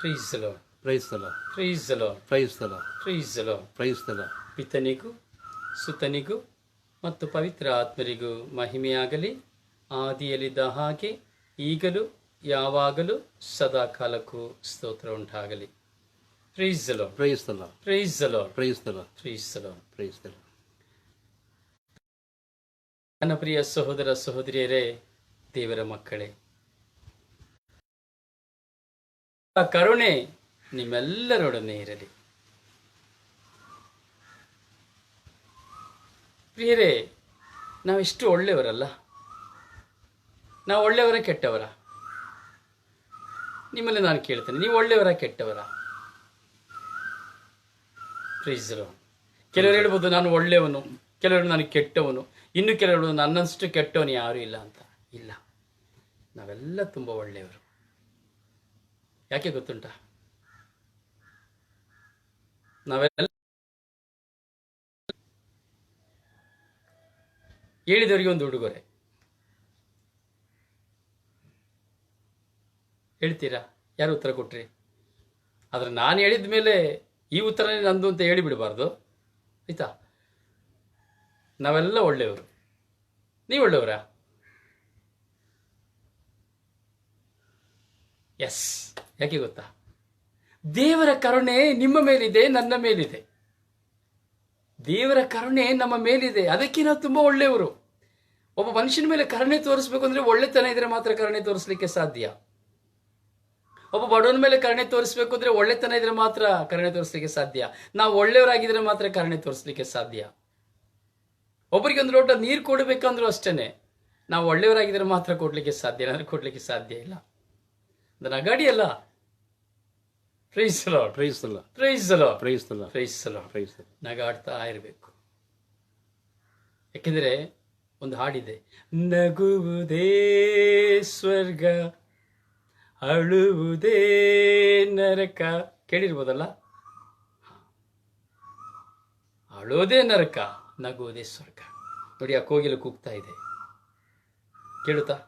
Praise the Lord. Praise the Lord. Praise the Lord. Praise the Lord. Praise the Lord. Praise the Lord. ಪಿತನಿಗೂ ಸುತನಿಗೂ ಮತ್ತು ಪವಿತ್ರ ಆತ್ಮರಿಗೂ ಮಹಿಮೆಯಾಗಲಿ. ಆದಿಯಲ್ಲಿದ್ದ ಹಾಗೆ ಈಗಲೂ ಯಾವಾಗಲೂ ಸದಾ ಕಾಲಕ್ಕೂ ಸ್ತೋತ್ರ ಉಂಟಾಗಲಿ. Praise the Lord. Praise the Lord. Praise the Lord. Praise the Lord. Praise the Lord. Praise the lord. ನನ್ನ ಪ್ರಿಯ ಸಹೋದರ ಸಹೋದರಿಯರೇ, ದೇವರ ಮಕ್ಕಳೇ, ಆ ಕರುಣೆ ನಿಮ್ಮೆಲ್ಲರೊಡನೆ ಇರಲಿ. ಪ್ರಿಯರೇ, ನಾವೆಷ್ಟು ಒಳ್ಳೆಯವರಲ್ಲ? ನಾವು ಒಳ್ಳೆಯವರ ಕೆಟ್ಟವರ? ನಿಮ್ಮಲ್ಲಿ ನಾನು ಕೇಳ್ತೇನೆ, ನೀವು ಒಳ್ಳೆಯವರ ಕೆಟ್ಟವರ? Price the lord. ಕೆಲವರು ಹೇಳ್ಬೋದು ನಾನು ಒಳ್ಳೆಯವನು, ಕೆಲವರು ನಾನು ಕೆಟ್ಟವನು, ಇನ್ನು ಕೆಲವರು ನನ್ನಷ್ಟು ಕೆಟ್ಟವನು ಯಾರೂ ಇಲ್ಲ ಅಂತ. ಇಲ್ಲ, ನಾವೆಲ್ಲ ತುಂಬ ಒಳ್ಳೆಯವರು. ಯಾಕೆ ಗೊತ್ತುಂಟ? ನಾವೆಲ್ಲ ಹೇಳಿದವರಿಗೆ ಒಂದು ಉಡುಗೊರೆ. ಹೇಳ್ತೀರಾ? ಯಾರು ಉತ್ತರ ಕೊಟ್ರಿ? ಆದರೆ ನಾನು ಹೇಳಿದ ಮೇಲೆ ಈ ಉತ್ತರನೇ ನಂದು ಅಂತ ಹೇಳಿಬಿಡಬಾರ್ದು, ಆಯ್ತಾ? ನಾವೆಲ್ಲ ಒಳ್ಳೆಯವರು. ನೀವು ಒಳ್ಳೆಯವರಾ? ಎಸ್. ಯಾಕೆ ಗೊತ್ತಾ? ದೇವರ ಕರುಣೆ ನಿಮ್ಮ ಮೇಲಿದೆ, ನನ್ನ ಮೇಲಿದೆ. ದೇವರ ಕರುಣೆ ನಮ್ಮ ಮೇಲಿದೆ, ಅದಕ್ಕೆ ನಾವು ತುಂಬ ಒಳ್ಳೆಯವರು. ಒಬ್ಬ ಮನುಷ್ಯನ ಮೇಲೆ ಕರುಣೆ ತೋರಿಸ್ಬೇಕು ಅಂದ್ರೆ ಒಳ್ಳೆತನ ಇದ್ರೆ ಮಾತ್ರ ಕರುಣೆ ತೋರಿಸ್ಲಿಕ್ಕೆ ಸಾಧ್ಯ. ಒಬ್ಬ ಬಡವನ ಮೇಲೆ ಕರುಣೆ ತೋರಿಸ್ಬೇಕು ಅಂದ್ರೆ ಒಳ್ಳೆತನ ಇದ್ರೆ ಮಾತ್ರ ಕರುಣೆ ತೋರಿಸ್ಲಿಕ್ಕೆ ಸಾಧ್ಯ. ನಾವು ಒಳ್ಳೆಯವರಾಗಿದ್ರೆ ಮಾತ್ರ ಕರುಣೆ ತೋರಿಸ್ಲಿಕ್ಕೆ ಸಾಧ್ಯ. ಒಬ್ಬರಿಗೆ ಒಂದು ಲೋಟ ನೀರು ಕೊಡಬೇಕಂದ್ರೂ ಅಷ್ಟೇನೆ, ನಾವು ಒಳ್ಳೆಯವರಾಗಿದ್ರೆ ಮಾತ್ರ ಕೊಡ್ಲಿಕ್ಕೆ ಸಾಧ್ಯ, ಅಂದ್ರೆ ಕೊಡ್ಲಿಕ್ಕೆ ಸಾಧ್ಯ ಇಲ್ಲ. ಅದನ್ನ ಅಗಾಡಿಯಲ್ಲ. Praise the Lord. Praise the Lord. Praise the Lord. Praise the Lord. Praise the Lord. Praise the Lord. ನಗಾಡ್ತಾ ಇರಬೇಕು. ಯಾಕೆಂದ್ರೆ ಒಂದು ಹಾಡಿದೆ, ನಗುವುದೇ ಸ್ವರ್ಗ, ಅಳುವುದೇ ನರಕ. ಕೇಳಿರ್ಬೋದಲ್ಲ? ಅಳುವುದೇ ನರಕ, ನಗುವುದೇ ಸ್ವರ್ಗ. ನೋಡಿ, ಆ ಕೋಗಿಲು ಕೂಗ್ತಾ ಇದೆ, ಕೇಳುತ್ತಾ?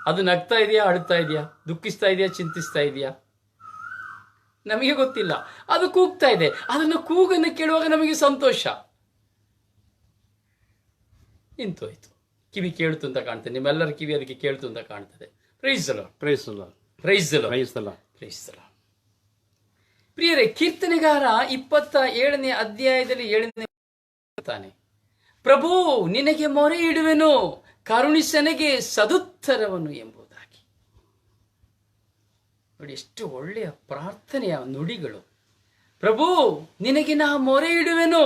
ಅದು ನಗ್ತಾ ಇದೆಯಾ, ಅಳುತ್ತಾ ಇದೆಯಾ, ದುಃಖಿಸ್ತಾ ಇದೆಯಾ, ಚಿಂತಿಸ್ತಾ ಇದೆಯಾ? ನಮಗೆ ಗೊತ್ತಿಲ್ಲ. ಅದು ಕೂಗ್ತಾ ಇದೆ. ಅದನ್ನು ಕೂಗನ್ನು ಕೇಳುವಾಗ ನಮಗೆ ಸಂತೋಷ. ನಿಂತೋಯ್ತು. ಕಿವಿ ಕೇಳ್ತು ಅಂತ ಕಾಣ್ತದೆ. ನಿಮ್ಮೆಲ್ಲರ ಕಿವಿ ಅದಕ್ಕೆ ಕೇಳ್ತು ಅಂತ ಕಾಣ್ತದೆ. Praise the Lord. Praise the Lord. Praise the Lord. Praise the Lord. Praise the Lord. ಪ್ರಿಯರೇ, ಕೀರ್ತನೆಗಾರ 27ನೇ ಅಧ್ಯಾಯದಲ್ಲಿ 7ನೇ ತಾನೆ, ಪ್ರಭು ನಿನಗೆ ಮೊರೆ ಇಡುವೆನು, ಕರುಣಿಸನೆಗೆ ಸದುತ್ತರವನು ಎಂಬುದಾಗಿ. ನೋಡಿ, ಎಷ್ಟು ಒಳ್ಳೆಯ ಪ್ರಾರ್ಥನೆಯ ನುಡಿಗಳು. ಪ್ರಭು ನಿನಗೆ ನಾ ಮೊರೆ ಇಡುವೆನು,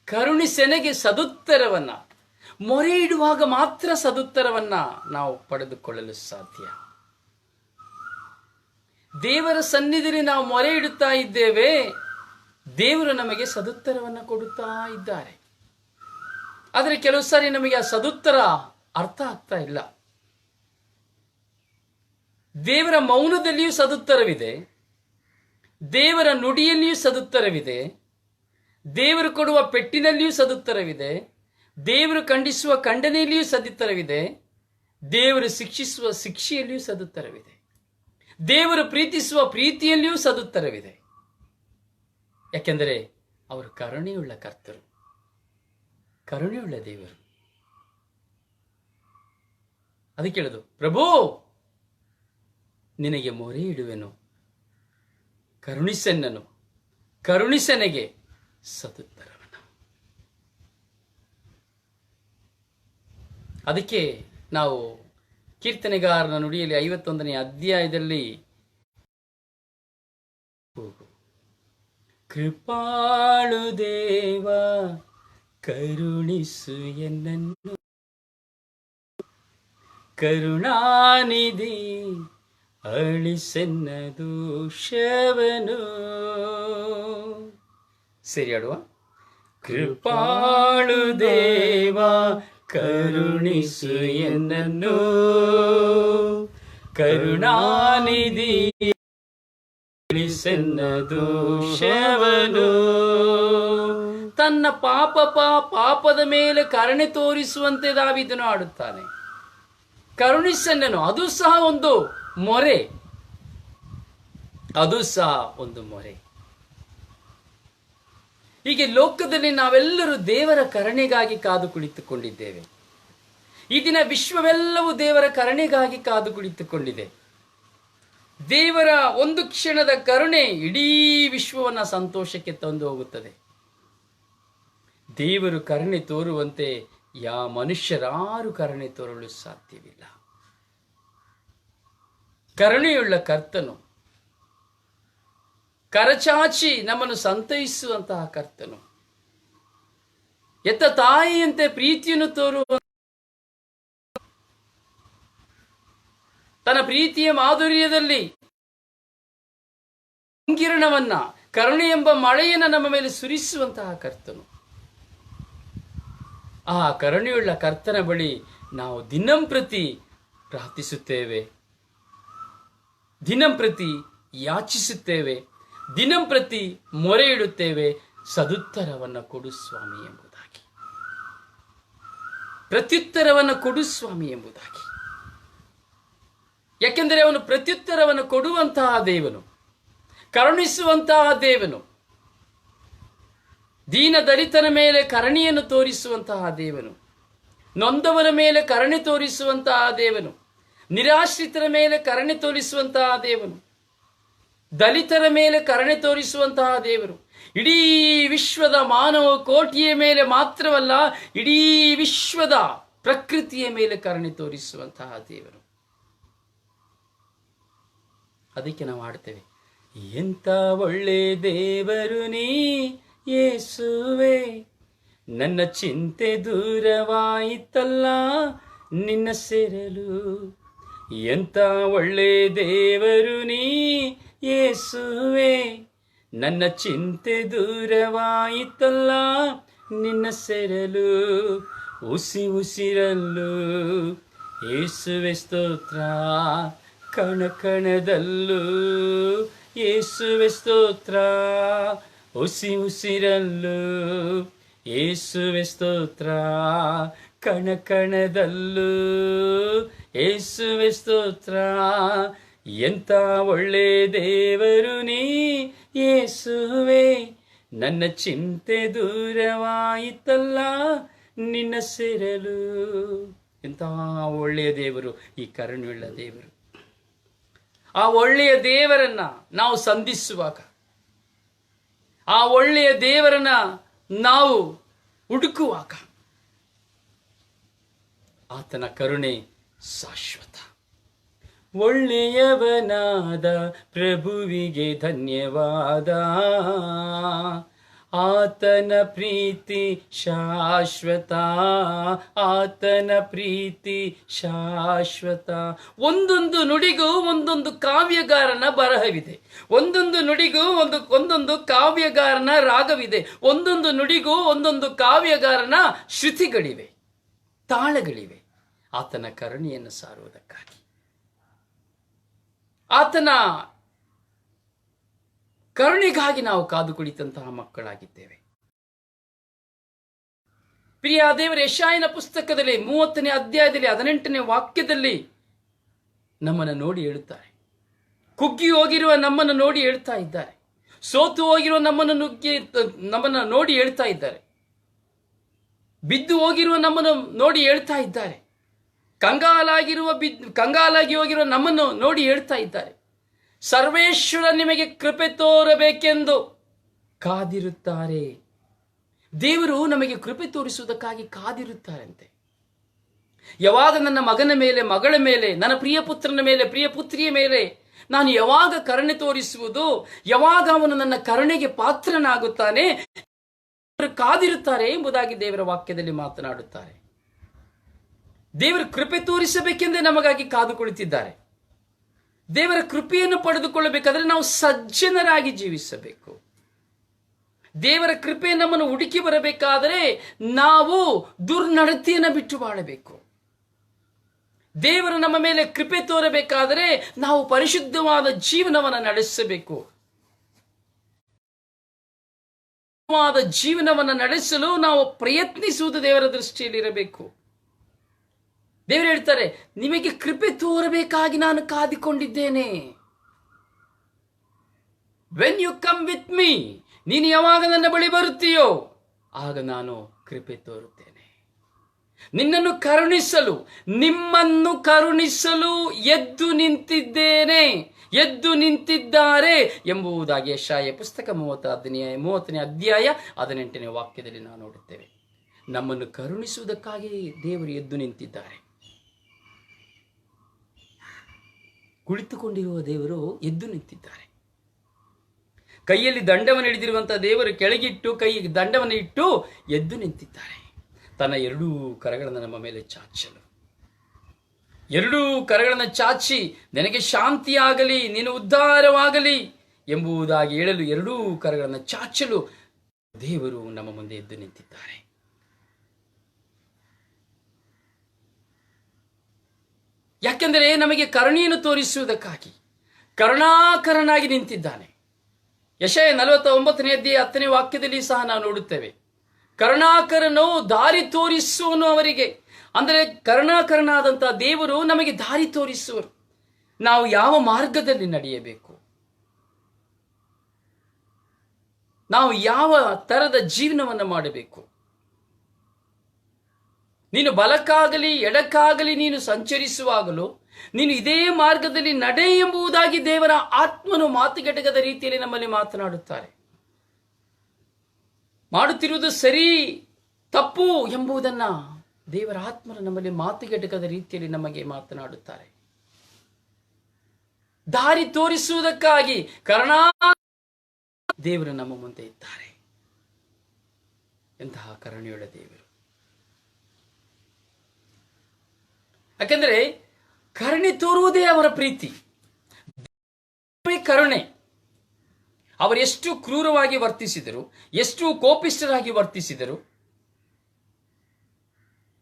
ಕರುಣಿಸೆನೆಗೆ ಸದುತ್ತರವನ್ನ. ಮೊರೆ ಇಡುವಾಗ ಮಾತ್ರ ಸದುತ್ತರವನ್ನ ನಾವು ಪಡೆದುಕೊಳ್ಳಲು ಸಾಧ್ಯ. ದೇವರ ಸನ್ನಿಧಿಯಲ್ಲಿ ನಾವು ಮೊರೆ ಇಡುತ್ತಾ ಇದ್ದೇವೆ, ದೇವರು ನಮಗೆ ಸದುತ್ತರವನ್ನ ಕೊಡುತ್ತಾ ಇದ್ದಾರೆ. ಆದರೆ ಕೆಲವು ಸಾರಿ ನಮಗೆ ಆ ಸದುತ್ತರ ಅರ್ಥ ಆಗ್ತಾ ಇಲ್ಲ. ದೇವರ ಮೌನದಲ್ಲಿಯೂ ಸದುತ್ತರವಿದೆ, ದೇವರ ನುಡಿಯಲ್ಲಿಯೂ ಸದುತ್ತರವಿದೆ, ದೇವರು ಕೊಡುವ ಪೆಟ್ಟಿನಲ್ಲಿಯೂ ಸದುತ್ತರವಿದೆ, ದೇವರು ಖಂಡಿಸುವ ಖಂಡನೆಯಲ್ಲಿಯೂ ಸದುತ್ತರವಿದೆ, ದೇವರು ಶಿಕ್ಷಿಸುವ ಶಿಕ್ಷೆಯಲ್ಲಿಯೂ ಸದುತ್ತರವಿದೆ, ದೇವರು ಪ್ರೀತಿಸುವ ಪ್ರೀತಿಯಲ್ಲಿಯೂ ಸದುತ್ತರವಿದೆ. ಯಾಕೆಂದರೆ ಅವರು ಕರುಣೆಯುಳ್ಳ ಕರ್ತರು, ಕರುಣೆಯುಳ್ಳ ದೇವರು. ಅದಕ್ಕೆ ಹೇಳುದು, ಪ್ರಭು ನಿನಗೆ ಮೊರೆ ಇಡುವೆನು, ಕರುಣಿಸೆನ್ನನು, ಕರುಣಿಸನೆಗೆ ಸದುತ್ತರವನು. ಅದಕ್ಕೆ ನಾವು ಕೀರ್ತನೆಗಾರನ ನುಡಿಯಲ್ಲಿ 51ನೇ ಅಧ್ಯಾಯದಲ್ಲಿ ಕೃಪಾಳು ದೇವ ಕರುಣಿಸು ಎನ್ನನ್ನು, ಕರುಣಾನಿಧಿ ಅಳಿಸೆನ್ನ ದೋಷವನು. ಸರಿ ಆಡುವ. ಕೃಪಾಳು ದೇವ ಕರುಣಿಸು ಎನ್ನನ್ನು, ಕರುಣಾನಿಧಿ ಅಳಿಸೆನ್ನ ದೋಷವನು. ತನ್ನ ಪಾಪದ ಮೇಲೆ ಕರುಣೆ ತೋರಿಸುವಂತೆ ದಾವೀದನು ಆಡುತ್ತಾನೆ. ಕರುಣಿಸೆನ್ನನು, ಅದು ಸಹ ಒಂದು ಮೊರೆ. ಅದು ಸಹ ಒಂದು ಮೊರೆ. ಹೀಗೆ ಲೋಕದಲ್ಲಿ ನಾವೆಲ್ಲರೂ ದೇವರ ಕರುಣೆಗಾಗಿ ಕಾದು ಕುಳಿತುಕೊಂಡಿದ್ದೇವೆ. ಈ ದಿನ ವಿಶ್ವವೆಲ್ಲವೂ ದೇವರ ಕರುಣೆಗಾಗಿ ಕಾದು ಕುಳಿತುಕೊಂಡಿದೆ. ದೇವರ ಒಂದು ಕ್ಷಣದ ಕರುಣೆ ಇಡೀ ವಿಶ್ವವನ್ನು ಸಂತೋಷಕ್ಕೆ ತಂದು ಹೋಗುತ್ತದೆ. ದೇವರು ಕರುಣೆ ತೋರುವಂತೆ ಮನುಷ್ಯರಾರು ಕರುಣೆ ತೋರಲು ಸಾಧ್ಯವಿಲ್ಲ. ಕರುಣೆಯುಳ್ಳ ಕರ್ತನು, ಕರಚಾಚಿ ನಮ್ಮನ್ನು ಸಂತೈಸುವಂತಹ ಕರ್ತನು, ಎತ್ತ ತಾಯಿಯಂತೆ ಪ್ರೀತಿಯನ್ನು ತೋರುವ, ತನ್ನ ಪ್ರೀತಿಯ ಮಾಧುರ್ಯದಲ್ಲಿ ಸಂಕಿರಣವನ್ನ, ಕರುಣೆ ಎಂಬ ಮಳೆಯನ್ನು ನಮ್ಮ ಮೇಲೆ ಸುರಿಸುವಂತಹ ಕರ್ತನು. ಆ ಕರುಣೆಯುಳ್ಳ ಕರ್ತನ ಬಳಿ ನಾವು ದಿನಂಪ್ರತಿ ಪ್ರಾರ್ಥಿಸುತ್ತೇವೆ, ದಿನಂಪ್ರತಿ ಯಾಚಿಸುತ್ತೇವೆ, ದಿನಂಪ್ರತಿ ಮೊರೆ ಇಡುತ್ತೇವೆ. ಸದುತ್ತರವನ್ನು ಕೊಡು ಸ್ವಾಮಿ ಎಂಬುದಾಗಿ, ಪ್ರತ್ಯುತ್ತರವನ್ನು ಕೊಡು ಸ್ವಾಮಿ ಎಂಬುದಾಗಿ. ಯಾಕೆಂದರೆ ಅವನು ಪ್ರತ್ಯುತ್ತರವನ್ನು ಕೊಡುವಂತಹ ದೇವನು, ಕರುಣಿಸುವಂತಹ ದೇವನು, ದೀನ ದಲಿತರ ಮೇಲೆ ಕರುಣೆಯನ್ನು ತೋರಿಸುವಂತಹ ದೇವನು, ನೊಂದವರ ಮೇಲೆ ಕರುಣೆ ತೋರಿಸುವಂತಹ ದೇವನು, ನಿರಾಶ್ರಿತರ ಮೇಲೆ ಕರುಣೆ ತೋರಿಸುವಂತಹ ದೇವನು, ದಲಿತರ ಮೇಲೆ ಕರುಣೆ ತೋರಿಸುವಂತಹ ದೇವರು. ಇಡೀ ವಿಶ್ವದ ಮಾನವ ಕೋಟಿಯ ಮೇಲೆ ಮಾತ್ರವಲ್ಲ, ಇಡೀ ವಿಶ್ವದ ಪ್ರಕೃತಿಯ ಮೇಲೆ ಕರುಣೆ ತೋರಿಸುವಂತಹ ದೇವರು. ಅದಕ್ಕೆ ನಾವು ಆಡ್ತೇವೆ, ಎಂಥ ಒಳ್ಳೆ ದೇವರು ನೀ ಯೇಸುವೆ, ನನ್ನ ಚಿಂತೆ ದೂರವಾಯಿತಲ್ಲ ನಿನ್ನ ಸೇರಲು. ಎಂಥ ಒಳ್ಳೆ ದೇವರು ನೀ ಯೇಸುವೆ, ನನ್ನ ಚಿಂತೆ ದೂರವಾಯಿತಲ್ಲ ನಿನ್ನ ಸೇರಲು. ಉಸಿರಲ್ಲೂ ಯೇಸುವೆ ಸ್ತೋತ್ರ, ಕಣಕಣದಲ್ಲೂ ಯೇಸುವೆ ಸ್ತೋತ್ರ. ಉಸಿರಲ್ಲೂ ಯೇಸುವೆ ಸ್ತೋತ್ರ, ಕಣಕಣದಲ್ಲೂ ಯೇಸುವೆ ಸ್ತೋತ್ರ. ಎಂಥ ಒಳ್ಳೆ ದೇವರು ನೀ ಯೇಸುವೆ, ನನ್ನ ಚಿಂತೆ ದೂರವಾಯಿತಲ್ಲ ನಿನ್ನ ಸೇರಲು. ಎಂಥ ಒಳ್ಳೆಯ ದೇವರು ಈ ಕರುಣೆಯುಳ್ಳ ದೇವರು. ಆ ಒಳ್ಳೆಯ ದೇವರನ್ನ ನಾವು ಸಂಧಿಸುವಾಗ, ಆ ಒಳ್ಳೆಯ ದೇವರನ್ನ ನಾವು ಹುಡುಕುವಾಗ, ಆತನ ಕರುಣೆ ಶಾಶ್ವತ. ಒಳ್ಳೆಯವನಾದ ಪ್ರಭುವಿಗೆ ಧನ್ಯವಾದ, ಆತನ ಪ್ರೀತಿ ಶಾಶ್ವತ, ಆತನ ಪ್ರೀತಿ ಶಾಶ್ವತ. ಒಂದೊಂದು ನುಡಿಗೂ ಒಂದೊಂದು ಕಾವ್ಯಗಾರನ ಬರಹವಿದೆ, ಒಂದೊಂದು ನುಡಿಗೂ ಒಂದೊಂದು ಕಾವ್ಯಗಾರನ ರಾಗವಿದೆ, ಒಂದೊಂದು ನುಡಿಗೂ ಒಂದೊಂದು ಕಾವ್ಯಗಾರನ ಶ್ರುತಿಗಳಿವೆ, ತಾಳಗಳಿವೆ. ಆತನ ಕರುಣೆಯನ್ನು ಸಾರುವುದಕ್ಕಾಗಿ, ಆತನ ಕರುಣೆಗಾಗಿ ನಾವು ಕಾದು ಕುಳಿತಂತಹ ಮಕ್ಕಳಾಗಿದ್ದೇವೆ. ಪ್ರಿಯ ದೇವರ ಯೆಶಾಯನ ಪುಸ್ತಕದಲ್ಲಿ 30ನೇ ಅಧ್ಯಾಯದಲ್ಲಿ 18ನೇ ವಾಕ್ಯದಲ್ಲಿ ನಮ್ಮನ್ನು ನೋಡಿ ಹೇಳುತ್ತಾರೆ. ಕುಗ್ಗಿ ಹೋಗಿರುವ ನಮ್ಮನ್ನು ನೋಡಿ ಹೇಳ್ತಾ ಇದ್ದಾರೆ, ಸೋತು ಹೋಗಿರುವ ನಮ್ಮನ್ನು ನೋಡಿ ಹೇಳ್ತಾ ಇದ್ದಾರೆ, ಬಿದ್ದು ಹೋಗಿರುವ ನಮ್ಮನ್ನು ನೋಡಿ ಹೇಳ್ತಾ ಇದ್ದಾರೆ, ಕಂಗಾಲಾಗಿ ಹೋಗಿರುವ ನಮ್ಮನ್ನು ನೋಡಿ ಹೇಳ್ತಾ ಇದ್ದಾರೆ. ಸರ್ವೇಶ್ವರ ನಿಮಗೆ ಕೃಪೆ ತೋರಬೇಕೆಂದು ಕಾದಿರುತ್ತಾರೆ. ದೇವರು ನಮಗೆ ಕೃಪೆ ತೋರಿಸುವುದಕ್ಕಾಗಿ ಕಾದಿರುತ್ತಾರಂತೆ. ಯಾವಾಗ ನನ್ನ ಮಗನ ಮೇಲೆ, ಮಗಳ ಮೇಲೆ, ನನ್ನ ಪ್ರಿಯ ಪುತ್ರನ ಮೇಲೆ, ಪ್ರಿಯ ಪುತ್ರಿಯ ಮೇಲೆ ನಾನು ಯಾವಾಗ ಕರುಣೆ ತೋರಿಸುವುದು, ಯಾವಾಗ ಅವನು ನನ್ನ ಕರುಣೆಗೆ ಪಾತ್ರನಾಗುತ್ತಾನೆ, ಕಾದಿರುತ್ತಾರೆ ಎಂಬುದಾಗಿ ದೇವರ ವಾಕ್ಯದಲ್ಲಿ ಮಾತನಾಡುತ್ತಾರೆ. ದೇವರ ಕೃಪೆ ತೋರಿಸಬೇಕೆಂದೇ ನಮಗಾಗಿ ಕಾದು ಕುಳಿತಿದ್ದಾರೆ. ದೇವರ ಕೃಪೆಯನ್ನು ಪಡೆದುಕೊಳ್ಳಬೇಕಾದ್ರೆ ನಾವು ಸಜ್ಜನರಾಗಿ ಜೀವಿಸಬೇಕು. ದೇವರ ಕೃಪೆ ನಮ್ಮನ್ನು ಹುಡುಕಿ ಬರಬೇಕಾದರೆ ನಾವು ದುರ್ನಡತೆಯನ್ನು ಬಿಟ್ಟು ಬಾಳಬೇಕು. ದೇವರು ನಮ್ಮ ಮೇಲೆ ಕೃಪೆ ತೋರಬೇಕಾದರೆ ನಾವು ಪರಿಶುದ್ಧವಾದ ಜೀವನವನ್ನು ನಡೆಸಬೇಕು. ಜೀವನವನ್ನು ನಡೆಸಲು ನಾವು ಪ್ರಯತ್ನಿಸುವುದು ದೇವರ ದೃಷ್ಟಿಯಲ್ಲಿ ಇರಬೇಕು. ದೇವರು ಹೇಳ್ತಾರೆ, ನಿಮಗೆ ಕೃಪೆ ತೋರಬೇಕಾಗಿ ನಾನು ಕಾದಿಕೊಂಡಿದ್ದೇನೆ. When you come with me, ನೀನು ಯಾವಾಗ ನನ್ನ ಬಳಿ ಬರುತ್ತೀಯೋ ಆಗ ನಾನು ಕೃಪೆ ತೋರುತ್ತೇನೆ. ನಿನ್ನನ್ನು ಕರುಣಿಸಲು, ನಿಮ್ಮನ್ನು ಕರುಣಿಸಲು ಎದ್ದು ನಿಂತಿದ್ದೇನೆ, ಎದ್ದು ನಿಂತಿದ್ದಾರೆ ಎಂಬುದಾಗಿ ಯೆಶಾಯ ಪುಸ್ತಕ 30ನೇ ಅಧ್ಯಾಯ 18ನೇ ವಾಕ್ಯದಲ್ಲಿ ನಾವು ನೋಡುತ್ತೇವೆ. ನಮ್ಮನ್ನು ಕರುಣಿಸುವುದಕ್ಕಾಗಿ ದೇವರು ಎದ್ದು ನಿಂತಿದ್ದಾರೆ. ಕುಳಿತುಕೊಂಡಿರುವ ದೇವರು ಎದ್ದು ನಿಂತಿದ್ದಾರೆ. ಕೈಯಲ್ಲಿ ದಂಡವನ್ನು ಹಿಡಿದಿರುವಂತಹ ದೇವರು ಕೆಳಗಿಟ್ಟು ಕೈಗೆ ದಂಡವನ್ನು ಇಟ್ಟು ಎದ್ದು ನಿಂತಿದ್ದಾರೆ. ತನ್ನ ಎರಡೂ ಕರಗಳನ್ನು ನಮ್ಮ ಮೇಲೆ ಚಾಚಲು, ಎರಡೂ ಕರಗಳನ್ನು ಚಾಚಿ ನನಗೆ ಶಾಂತಿಯಾಗಲಿ, ನೀನು ಉದ್ಧಾರವಾಗಲಿ ಎಂಬುದಾಗಿ ಹೇಳಲು ಎರಡೂ ಕರಗಳನ್ನು ಚಾಚಲು ದೇವರು ನಮ್ಮ ಮುಂದೆ ಎದ್ದು ನಿಂತಿದ್ದಾರೆ. ಯಾಕೆಂದರೆ ನಮಗೆ ಕರುಣೆಯನ್ನು ತೋರಿಸುವುದಕ್ಕಾಗಿ ಕರುಣಾಕರನಾಗಿ ನಿಂತಿದ್ದಾನೆ. ಯೆಶಾಯ 49ನೇ ಅಧ್ಯಾಯ 10ನೇ ವಾಕ್ಯದಲ್ಲಿ ಸಹ ನಾವು ನೋಡುತ್ತೇವೆ. ಕರುಣಾಕರನು ದಾರಿ ತೋರಿಸುವನು ಅವರಿಗೆ. ಅಂದರೆ ಕರುಣಾಕರನಾದಂತಹ ದೇವರು ನಮಗೆ ದಾರಿ ತೋರಿಸುವರು. ನಾವು ಯಾವ ಮಾರ್ಗದಲ್ಲಿ ನಡೆಯಬೇಕು, ನಾವು ಯಾವ ತರದ ಜೀವನವನ್ನು ಮಾಡಬೇಕು. ನೀನು ಬಲಕ್ಕಾಗಲಿ ಎಡಕ್ಕಾಗಲಿ ನೀನು ಸಂಚರಿಸುವಾಗಲೂ ನೀನು ಇದೇ ಮಾರ್ಗದಲ್ಲಿ ನಡೆ ಎಂಬುದಾಗಿ ದೇವರ ಆತ್ಮನು ಮಾತುಗೆಟಕದ ರೀತಿಯಲ್ಲಿ ನಮ್ಮಲ್ಲಿ ಮಾತನಾಡುತ್ತಾರೆ. ಮಾಡುತ್ತಿರುವುದು ಸರಿ ತಪ್ಪು ಎಂಬುದನ್ನ ದೇವರ ಆತ್ಮನು ನಮ್ಮಲ್ಲಿ ಮಾತುಗೆಟಕದ ರೀತಿಯಲ್ಲಿ ನಮಗೆ ಮಾತನಾಡುತ್ತಾರೆ. ದಾರಿ ತೋರಿಸುವುದಕ್ಕಾಗಿ ದೇವರು ನಮ್ಮ ಮುಂದೆ ಇದ್ದಾರೆ. ಎಂತಹ ಕರುಣೆಯುಳ್ಳ ದೇವರು! ಯಾಕೆಂದರೆ ಕರುಣೆ ತೋರುವುದೇ ಅವರ ಪ್ರೀತಿ, ಕರುಣೆ. ಅವರೆಷ್ಟು ಕ್ರೂರವಾಗಿ ವರ್ತಿಸಿದರು, ಎಷ್ಟು ಕೋಪಿಷ್ಠರಾಗಿ ವರ್ತಿಸಿದರು,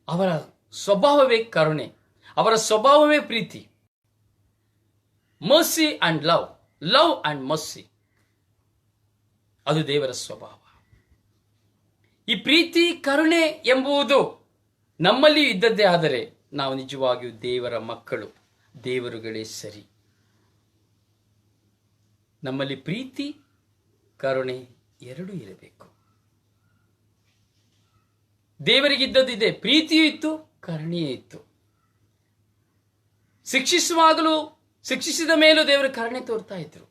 ಅವರ ಸ್ವಭಾವವೇ ಕರುಣೆ, ಅವರ ಸ್ವಭಾವವೇ ಪ್ರೀತಿ. Mercy and love, love and mercy, ಅದು ದೇವರ ಸ್ವಭಾವ. ಈ ಪ್ರೀತಿ ಕರುಣೆ ಎಂಬುದು ನಮ್ಮಲ್ಲಿ ಇದ್ದದ್ದೇ ಆದರೆ ನಾವು ನಿಜವಾಗಿಯೂ ದೇವರ ಮಕ್ಕಳು, ದೇವರುಗಳೇ ಸರಿ. ನಮ್ಮಲ್ಲಿ ಪ್ರೀತಿ ಕರುಣೆ ಎರಡೂ ಇರಬೇಕು. ದೇವರಿಗಿದ್ದದ್ದಿದೆ, ಪ್ರೀತಿಯೂ ಇತ್ತು, ಕರುಣೆಯೂ ಇತ್ತು. ಶಿಕ್ಷಿಸುವಾಗಲೂ, ಶಿಕ್ಷಿಸಿದ ಮೇಲೂ ದೇವರು ಕರುಣೆ ತೋರ್ತಾ ಇದ್ರು.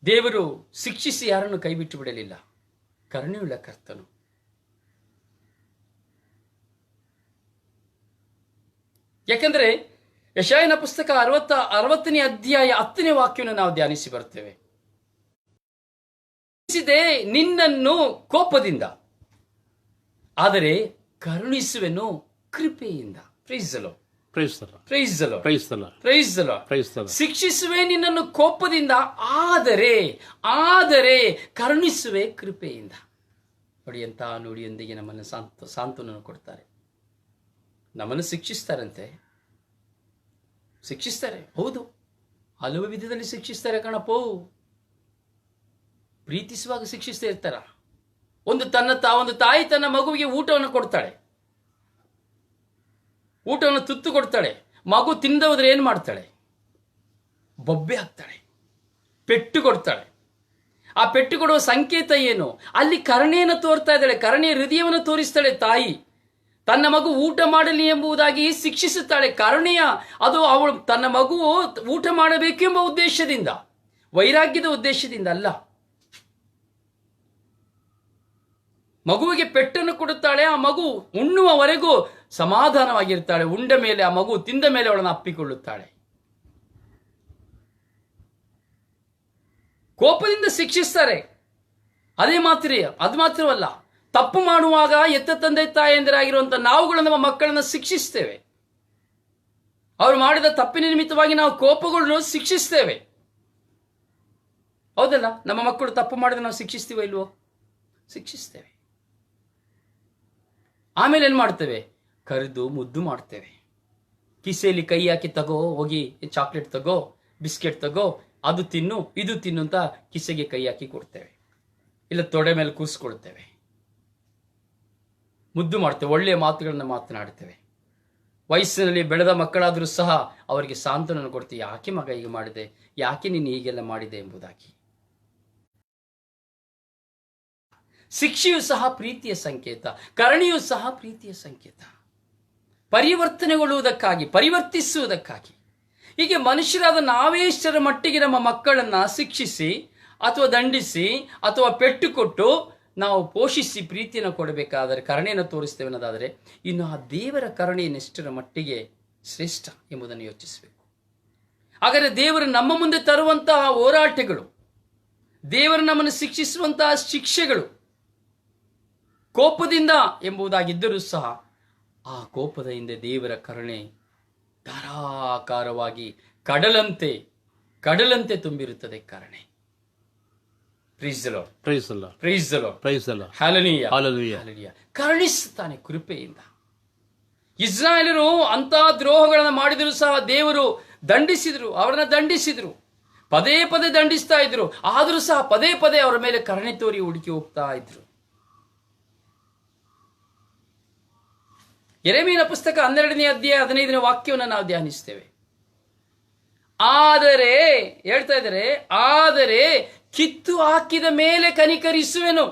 ದೇವರು ಶಿಕ್ಷಿಸಿ ಯಾರನ್ನು ಕೈಬಿಟ್ಟು ಬಿಡಲಿಲ್ಲ. ಕರುಣೆಯುಳ್ಳ ಕರ್ತನು. ಯಾಕೆಂದರೆ ಯೆಶಾಯನ ಪುಸ್ತಕ 60ನೇ ಅಧ್ಯಾಯ 10ನೇ ವಾಕ್ಯವನ್ನು ನಾವು ಧ್ಯಾನಿಸಿ ಬರ್ತೇವೆ. ನಿನ್ನನ್ನು ಕೋಪದಿಂದ, ಆದರೆ ಕರುಣಿಸುವೆನು ಕೃಪೆಯಿಂದ. ಶಿಕ್ಷಿಸುವೆ ನಿನ್ನನ್ನು ಕೋಪದಿಂದ, ಆದರೆ ಕರುಣಿಸುವೆ ಕೃಪೆಯಿಂದ. ನೋಡಿ, ಎಂತ ನುಡಿಯೊಂದಿಗೆ ನಮ್ಮನ್ನು ಸಾಂತ್ವನ ಕೊಡ್ತಾರೆ. ನಮ್ಮನ್ನು ಶಿಕ್ಷಿಸ್ತಾರೆ, ಹೌದು, ಹಲವು ವಿಧದಲ್ಲಿ ಶಿಕ್ಷಿಸ್ತಾರೆ ಕಣಪ್ಪೋ. ಪ್ರೀತಿಸುವಾಗ ಶಿಕ್ಷಿಸ್ತಾ ಇರ್ತಾರ. ಒಂದು ತಾಯಿ ತನ್ನ ಮಗುವಿಗೆ ಊಟವನ್ನು ಕೊಡ್ತಾಳೆ, ಊಟವನ್ನು ತುತ್ತು ಕೊಡ್ತಾಳೆ. ಮಗು ತಿಂದ ಹೋದ್ರೆ ಏನು ಮಾಡ್ತಾಳೆ? ಬೊಬ್ಬೆ ಹಾಕ್ತಾಳೆ, ಪೆಟ್ಟು ಕೊಡ್ತಾಳೆ. ಆ ಪೆಟ್ಟು ಕೊಡುವ ಸಂಕೇತ ಏನು? ಅಲ್ಲಿ ಕರುಣೆಯನ್ನು ತೋರ್ತಾ ಇದ್ದಾಳೆ, ಕರುಣೆಯ ಹೃದಯವನ್ನು ತೋರಿಸ್ತಾಳೆ ತಾಯಿ. ತನ್ನ ಮಗು ಊಟ ಮಾಡಲಿ ಎಂಬುದಾಗಿ ಶಿಕ್ಷಿಸುತ್ತಾಳೆ. ಕರುಣೆಯ ಅದು ಅವಳು ತನ್ನ ಮಗು ಊಟ ಮಾಡಬೇಕೆಂಬ ಉದ್ದೇಶದಿಂದ, ವೈರಾಗ್ಯದ ಉದ್ದೇಶದಿಂದ ಅಲ್ಲ. ಮಗುವಿಗೆ ಪೆಟ್ಟನ್ನು ಕೊಡುತ್ತಾಳೆ. ಆ ಮಗು ಉಣ್ಣುವವರೆಗೂ ಸಮಾಧಾನವಾಗಿರ್ತಾಳೆ. ಉಂಡ ಮೇಲೆ, ಆ ಮಗು ತಿಂದ ಮೇಲೆ ಅವಳನ್ನು ಅಪ್ಪಿಕೊಳ್ಳುತ್ತಾಳೆ. ಕೋಪದಿಂದ ಶಿಕ್ಷಿಸ್ತಾರೆ. ಅದು ಮಾತ್ರವಲ್ಲ, ತಪ್ಪು ಮಾಡುವಾಗ ಎತ್ತ ತಂದೆ ತಾಯಂದಿರಾಗಿರುವಂಥ ನಾವುಗಳು ನಮ್ಮ ಮಕ್ಕಳನ್ನು ಶಿಕ್ಷಿಸ್ತೇವೆ. ಅವರು ಮಾಡಿದ ತಪ್ಪಿನ ನಿಮಿತ್ತವಾಗಿ ನಾವು ಕೋಪಗಳನ್ನು ಶಿಕ್ಷಿಸ್ತೇವೆ. ಹೌದಲ್ಲ? ನಮ್ಮ ಮಕ್ಕಳು ತಪ್ಪು ಮಾಡಿದ್ರೆ ನಾವು ಶಿಕ್ಷಿಸ್ತೀವೋ ಇಲ್ವೋ? ಶಿಕ್ಷಿಸ್ತೇವೆ. ಆಮೇಲೆ ಏನು ಮಾಡ್ತೇವೆ? ಕರೆದು ಮುದ್ದು ಮಾಡ್ತೇವೆ. ಕಿಸೆಯಲ್ಲಿ ಕೈ ಹಾಕಿ, ತಗೋ ಹೋಗಿ ಚಾಕ್ಲೇಟ್ ತಗೋ, ಬಿಸ್ಕೆಟ್ ತಗೋ, ಅದು ತಿನ್ನು, ಇದು ತಿನ್ನು ಅಂತ ಕಿಸೆಗೆ ಕೈ ಹಾಕಿ ಕೊಡ್ತೇವೆ. ಇಲ್ಲ ತೊಡೆ ಮೇಲೆ ಕೂರಿಸ್ಕೊಳ್ತೇವೆ, ಮುದ್ದು ಮಾಡ್ತೇವೆ, ಒಳ್ಳೆಯ ಮಾತುಗಳನ್ನು ಮಾತನಾಡ್ತೇವೆ. ವಯಸ್ಸಿನಲ್ಲಿ ಬೆಳೆದ ಮಕ್ಕಳಾದರೂ ಸಹ ಅವರಿಗೆ ಸಾಂತ್ವನ ಕೊಡ್ತೀವಿ. ಯಾಕೆ ಮಗ ಹೀಗೆ ಮಾಡಿದೆ, ಯಾಕೆ ನೀನು ಹೀಗೆಲ್ಲ ಮಾಡಿದೆ ಎಂಬುದಾಗಿ. ಶಿಕ್ಷೆಯೂ ಸಹ ಪ್ರೀತಿಯ ಸಂಕೇತ, ಕರುಣೆಯೂ ಸಹ ಪ್ರೀತಿಯ ಸಂಕೇತ. ಪರಿವರ್ತನೆಗೊಳ್ಳುವುದಕ್ಕಾಗಿ, ಪರಿವರ್ತಿಸುವುದಕ್ಕಾಗಿ. ಹೀಗೆ ಮನುಷ್ಯರಾದ ನಾವೇ ಇಷ್ಟರ ಮಟ್ಟಿಗೆ ನಮ್ಮ ಮಕ್ಕಳನ್ನ ಶಿಕ್ಷಿಸಿ ಅಥವಾ ದಂಡಿಸಿ ಅಥವಾ ಪೆಟ್ಟು ಕೊಟ್ಟು ನಾವು ಪೋಷಿಸಿ ಪ್ರೀತಿಯನ್ನು ಕೊಡಬೇಕಾದರೆ, ಕರುಣೆಯನ್ನು ತೋರಿಸ್ತೇವೆ ಅನ್ನೋದಾದರೆ, ಇನ್ನು ಆ ದೇವರ ಕರುಣೆಯನ್ನೆಷ್ಟರ ಮಟ್ಟಿಗೆ ಶ್ರೇಷ್ಠ ಎಂಬುದನ್ನು ಯೋಚಿಸಬೇಕು. ಹಾಗಾದರೆ ದೇವರು ನಮ್ಮ ಮುಂದೆ ತರುವಂತಹ ಹೋರಾಟಗಳು, ದೇವರು ನಮ್ಮನ್ನು ಶಿಕ್ಷಿಸುವಂತಹ ಶಿಕ್ಷೆಗಳು ಕೋಪದಿಂದ ಎಂಬುದಾಗಿದ್ದರೂ ಸಹ ಆ ಕೋಪದ ಹಿಂದೆ ದೇವರ ಕರುಣೆ ಧಾರಾಕಾರವಾಗಿ ಕಡಲಂತೆ ತುಂಬಿರುತ್ತದೆ ಕರುಣೆ. ಕರುಣಿಸುತ್ತಾನೆ ಕೃಪೆಯಿಂದ. ಇಸ್ರಾಯೇಲರು ಅಂತಹ ದ್ರೋಹಗಳನ್ನು ಮಾಡಿದರೂ ಸಹ ದೇವರು ಅವರನ್ನ ದಂಡಿಸಿದ್ರು, ಪದೇ ಪದೇ ದಂಡಿಸ್ತಾ ಇದ್ರು. ಆದರೂ ಸಹ ಪದೇ ಪದೇ ಅವರ ಮೇಲೆ ಕರುಣೆ ತೋರಿ ಹುಡುಕಿ ಹೋಗ್ತಾ ಇದ್ರು. ಯೆರೆಮೀಯನ ಪುಸ್ತಕ 12ನೇ ಅಧ್ಯಾಯ 15ನೇ ವಾಕ್ಯವನ್ನು ನಾವು ಧ್ಯಾನಿಸ್ತೇವೆ. ಆದರೆ ಹೇಳ್ತಾ ಇದ್ದಾರೆ, ಆದರೆ ಕಿತ್ತು ಹಾಕಿದ ಮೇಲೆ ಕನಿಕರಿಸುವೆನು.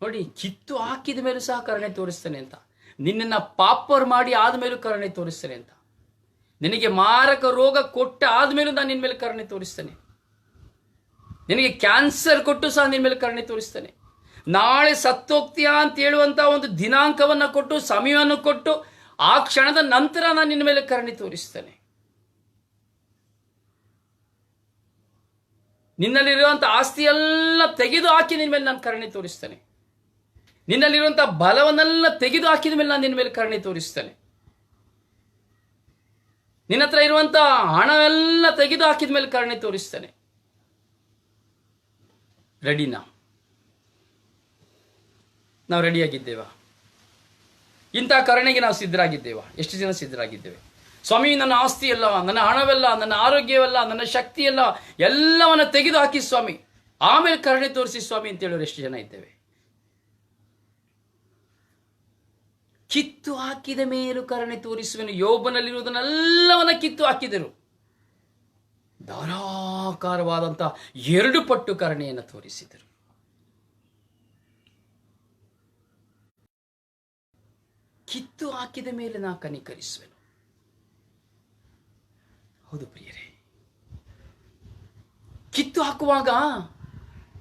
ನೋಡಿ, ಕಿತ್ತು ಹಾಕಿದ ಮೇಲೂ ಸಹ ಕರುಣೆ ತೋರಿಸ್ತೇನೆ ಅಂತ. ನಿನ್ನನ್ನು ಪಾಪರ್ ಮಾಡಿ ಆದ್ಮೇಲೂ ಕರುಣೆ ತೋರಿಸ್ತೇನೆ ಅಂತ. ನಿನಗೆ ಮಾರಕ ರೋಗ ಕೊಟ್ಟ ಆದ್ಮೇಲೂ ನಾನು ನಿನ್ನ ಮೇಲೆ ಕರುಣೆ ತೋರಿಸ್ತೇನೆ. ನಿನಗೆ ಕ್ಯಾನ್ಸರ್ ಕೊಟ್ಟು ಸಹ ನಿನ್ನ ಮೇಲೆ ಕರುಣೆ ತೋರಿಸ್ತೇನೆ. ನಾಳೆ ಸತ್ತೋಗ್ತೀಯಾ ಅಂತ ಹೇಳುವಂತ ಒಂದು ದಿನಾಂಕವನ್ನು ಕೊಟ್ಟು, ಸಮಯವನ್ನು ಕೊಟ್ಟು, ಆ ಕ್ಷಣದ ನಂತರ ನಾನು ನಿನ್ನ ಮೇಲೆ ಕರುಣೆ ತೋರಿಸ್ತೇನೆ. ನಿನ್ನಲ್ಲಿರುವಂತಹ ಆಸ್ತಿ ಎಲ್ಲ ತೆಗೆದು ಹಾಕಿ ನಿನ್ನ ಮೇಲೆ ನಾನು ಕರುಣೆ ತೋರಿಸ್ತೇನೆ. ನಿನ್ನಲ್ಲಿರುವಂತಹ ಬಲವನ್ನೆಲ್ಲ ತೆಗೆದು ಹಾಕಿದ ಮೇಲೆ ನಾನು ನಿನ್ನ ಮೇಲೆ ಕರುಣೆ ತೋರಿಸ್ತೇನೆ. ನಿನ್ನ ಹತ್ರ ಇರುವಂತಹ ಹಣವೆಲ್ಲ ತೆಗೆದು ಹಾಕಿದ ಮೇಲೆ ಕರುಣೆ ತೋರಿಸ್ತೇನೆ. ರೆಡಿನಾ? ನಾವು ರೆಡಿಯಾಗಿದ್ದೇವಾ? ಇಂತಹ ಕರುಣೆಗೆ ನಾವು ಸಿದ್ಧರಾಗಿದ್ದೇವಾ? ಎಷ್ಟು ಜನ ಸಿದ್ಧರಾಗಿದ್ದೇವೆ? ಸ್ವಾಮಿ, ನನ್ನ ಆಸ್ತಿ ಎಲ್ಲ, ನನ್ನ ಹಣವೆಲ್ಲ, ನನ್ನ ಆರೋಗ್ಯವೆಲ್ಲ, ನನ್ನ ಶಕ್ತಿ ಎಲ್ಲವನ್ನ ತೆಗೆದು ಹಾಕಿ ಸ್ವಾಮಿ, ಆಮೇಲೆ ಕರುಣೆ ತೋರಿಸಿ ಸ್ವಾಮಿ ಅಂತ ಹೇಳೋರು ಎಷ್ಟು ಜನ ಇದ್ದೇವೆ? ಕಿತ್ತು ಹಾಕಿದ ಮೇಲೂ ಕರುಣೆ ತೋರಿಸುವೆನು. ಯೋಬನಲ್ಲಿರುವುದನ್ನೆಲ್ಲವನ್ನ ಕಿತ್ತು ಹಾಕಿದರು. ಧಾರಾಕಾರವಾದಂತಹ 2 ಪಟ್ಟು ಕರುಣೆಯನ್ನು ತೋರಿಸಿದರು. ಕಿತ್ತು ಹಾಕಿದ ಮೇಲೆ ನಾ ಕನಿಕರಿಸುವೆನು. ಹೌದು ಪ್ರಿಯರೇ, ಕಿತ್ತು ಹಾಕುವಾಗ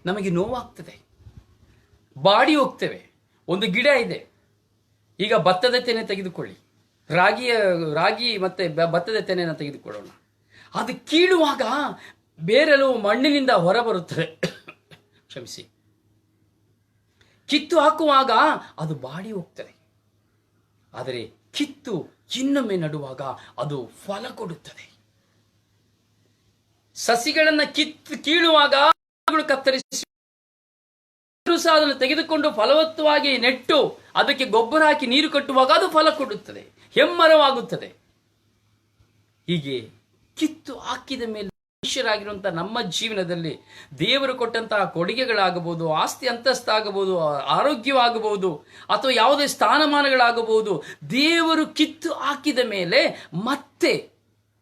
ನಮಗೆ ನೋವಾಗ್ತದೆ, ಬಾಡಿ ಹೋಗ್ತೇವೆ. ಒಂದು ಗಿಡ ಇದೆ, ಈಗ ಭತ್ತದ ತೆನೆ ತೆಗೆದುಕೊಳ್ಳಿ, ರಾಗಿ ಮತ್ತೆ ಭತ್ತದ ತೆನೆಯನ್ನು ತೆಗೆದುಕೊಳ್ಳೋಣ. ಅದು ಕೀಳುವಾಗ ಬೇರೆಲ್ಲೂ ಮಣ್ಣಿನಿಂದ ಹೊರಬರುತ್ತದೆ. ಕ್ಷಮಿಸಿ. ಕಿತ್ತು ಹಾಕುವಾಗ ಅದು ಬಾಡಿ ಹೋಗ್ತದೆ. ಆದರೆ ಕಿತ್ತು ಇನ್ನೊಮ್ಮೆ ನಡುವಾಗ ಅದು ಫಲ ಕೊಡುತ್ತದೆ. ಸಸಿಗಳನ್ನ ಕೀಳುವಾಗ ಕತ್ತರಿಸಿ ಅದನ್ನು ತೆಗೆದುಕೊಂಡು ಫಲವತ್ತವಾಗಿ ನೆಟ್ಟು ಅದಕ್ಕೆ ಗೊಬ್ಬರ ಹಾಕಿ ನೀರು ಕಟ್ಟುವಾಗ ಅದು ಫಲ ಕೊಡುತ್ತದೆ, ಹೆಮ್ಮರವಾಗುತ್ತದೆ. ಹೀಗೆ ಕಿತ್ತು ಹಾಕಿದ ಮೇಲೆ ಮನುಷ್ಯರಾಗಿರುವಂತಹ ನಮ್ಮ ಜೀವನದಲ್ಲಿ ದೇವರು ಕೊಟ್ಟಂತಹ ಕೊಡುಗೆಗಳಾಗಬಹುದು, ಆಸ್ತಿ ಅಂತಸ್ತಾಗಬಹುದು, ಆರೋಗ್ಯವಾಗಬಹುದು, ಅಥವಾ ಯಾವುದೇ ಸ್ಥಾನಮಾನಗಳಾಗಬಹುದು, ದೇವರು ಕಿತ್ತು ಹಾಕಿದ ಮೇಲೆ ಮತ್ತೆ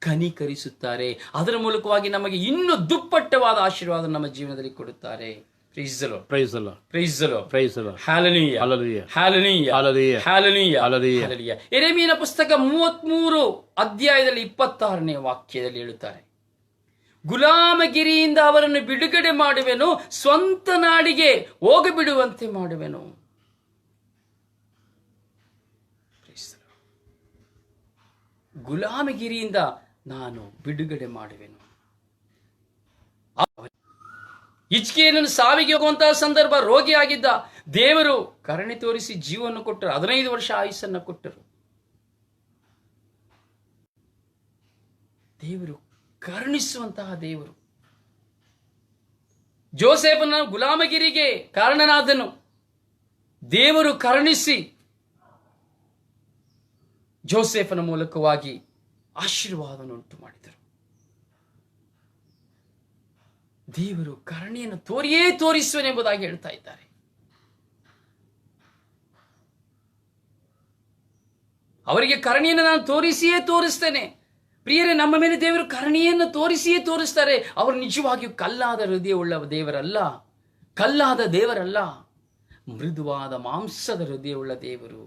ಕನಿಕರಿಸುತ್ತಾರೆ. ಅದರ ಮೂಲಕವಾಗಿ ನಮಗೆ ಇನ್ನೂ ದುಪ್ಪಟ್ಟವಾದ ಆಶೀರ್ವಾದ ನಮ್ಮ ಜೀವನದಲ್ಲಿ ಕೊಡುತ್ತಾರೆ. ಯೆರೆಮೀಯನ ಪುಸ್ತಕ 33 ಅಧ್ಯಾಯದಲ್ಲಿ 26ನೇ ವಾಕ್ಯದಲ್ಲಿ ಹೇಳುತ್ತಾರೆ, ಗುಲಾಮಗಿರಿಯಿಂದ ಅವರನ್ನು ಬಿಡುಗಡೆ ಮಾಡುವೆನು, ಸ್ವಂತ ನಾಡಿಗೆ ಹೋಗಬಿಡುವಂತೆ ಮಾಡುವೆನು. ಗುಲಾಮಗಿರಿಯಿಂದ ನಾನು ಬಿಡುಗಡೆ ಮಾಡುವೆನು. ಹಿಜ್ಕೀಯನನ್ನು ಸಾವಿಗೆ ಹೋಗುವಂತಹ ಸಂದರ್ಭ, ರೋಗಿಯಾಗಿದ್ದ, ದೇವರು ಕರುಣೆ ತೋರಿಸಿ ಜೀವವನ್ನು ಕೊಟ್ಟರು. 15 ವರ್ಷ ಆಯುಸ್ಸನ್ನು ಕೊಟ್ಟರು. ದೇವರು ಕರುಣಿಸುವಂತಹ ದೇವರು. ಜೋಸೆಫನ ಗುಲಾಮಗಿರಿಗೆ ಕಾರಣನಾದನು. ದೇವರು ಕರುಣಿಸಿ ಜೋಸೆಫನ ಮೂಲಕವಾಗಿ ಆಶೀರ್ವಾದವನ್ನು ಉಂಟು ಮಾಡಿದರು. ದೇವರು ಕರುಣೆಯನ್ನು ತೋರಿಯೇ ತೋರಿಸುವನೆಂಬುದಾಗಿ ಹೇಳ್ತಾ ಇದ್ದಾರೆ. ಅವರಿಗೆ ಕರುಣೆಯನ್ನು ನಾನು ತೋರಿಸಿಯೇ ತೋರಿಸ್ತೇನೆ. ಪ್ರಿಯರೇ, ನಮ್ಮ ಮೇಲೆ ದೇವರು ಕರುಣೆಯನ್ನು ತೋರಿಸಿಯೇ ತೋರಿಸ್ತಾರೆ. ಅವರು ನಿಜವಾಗಿಯೂ ಕಲ್ಲಾದ ಹೃದಯವುಳ್ಳ ದೇವರಲ್ಲ, ಕಲ್ಲಾದ ದೇವರಲ್ಲ, ಮೃದುವಾದ ಮಾಂಸದ ಹೃದಯವುಳ್ಳ ದೇವರು.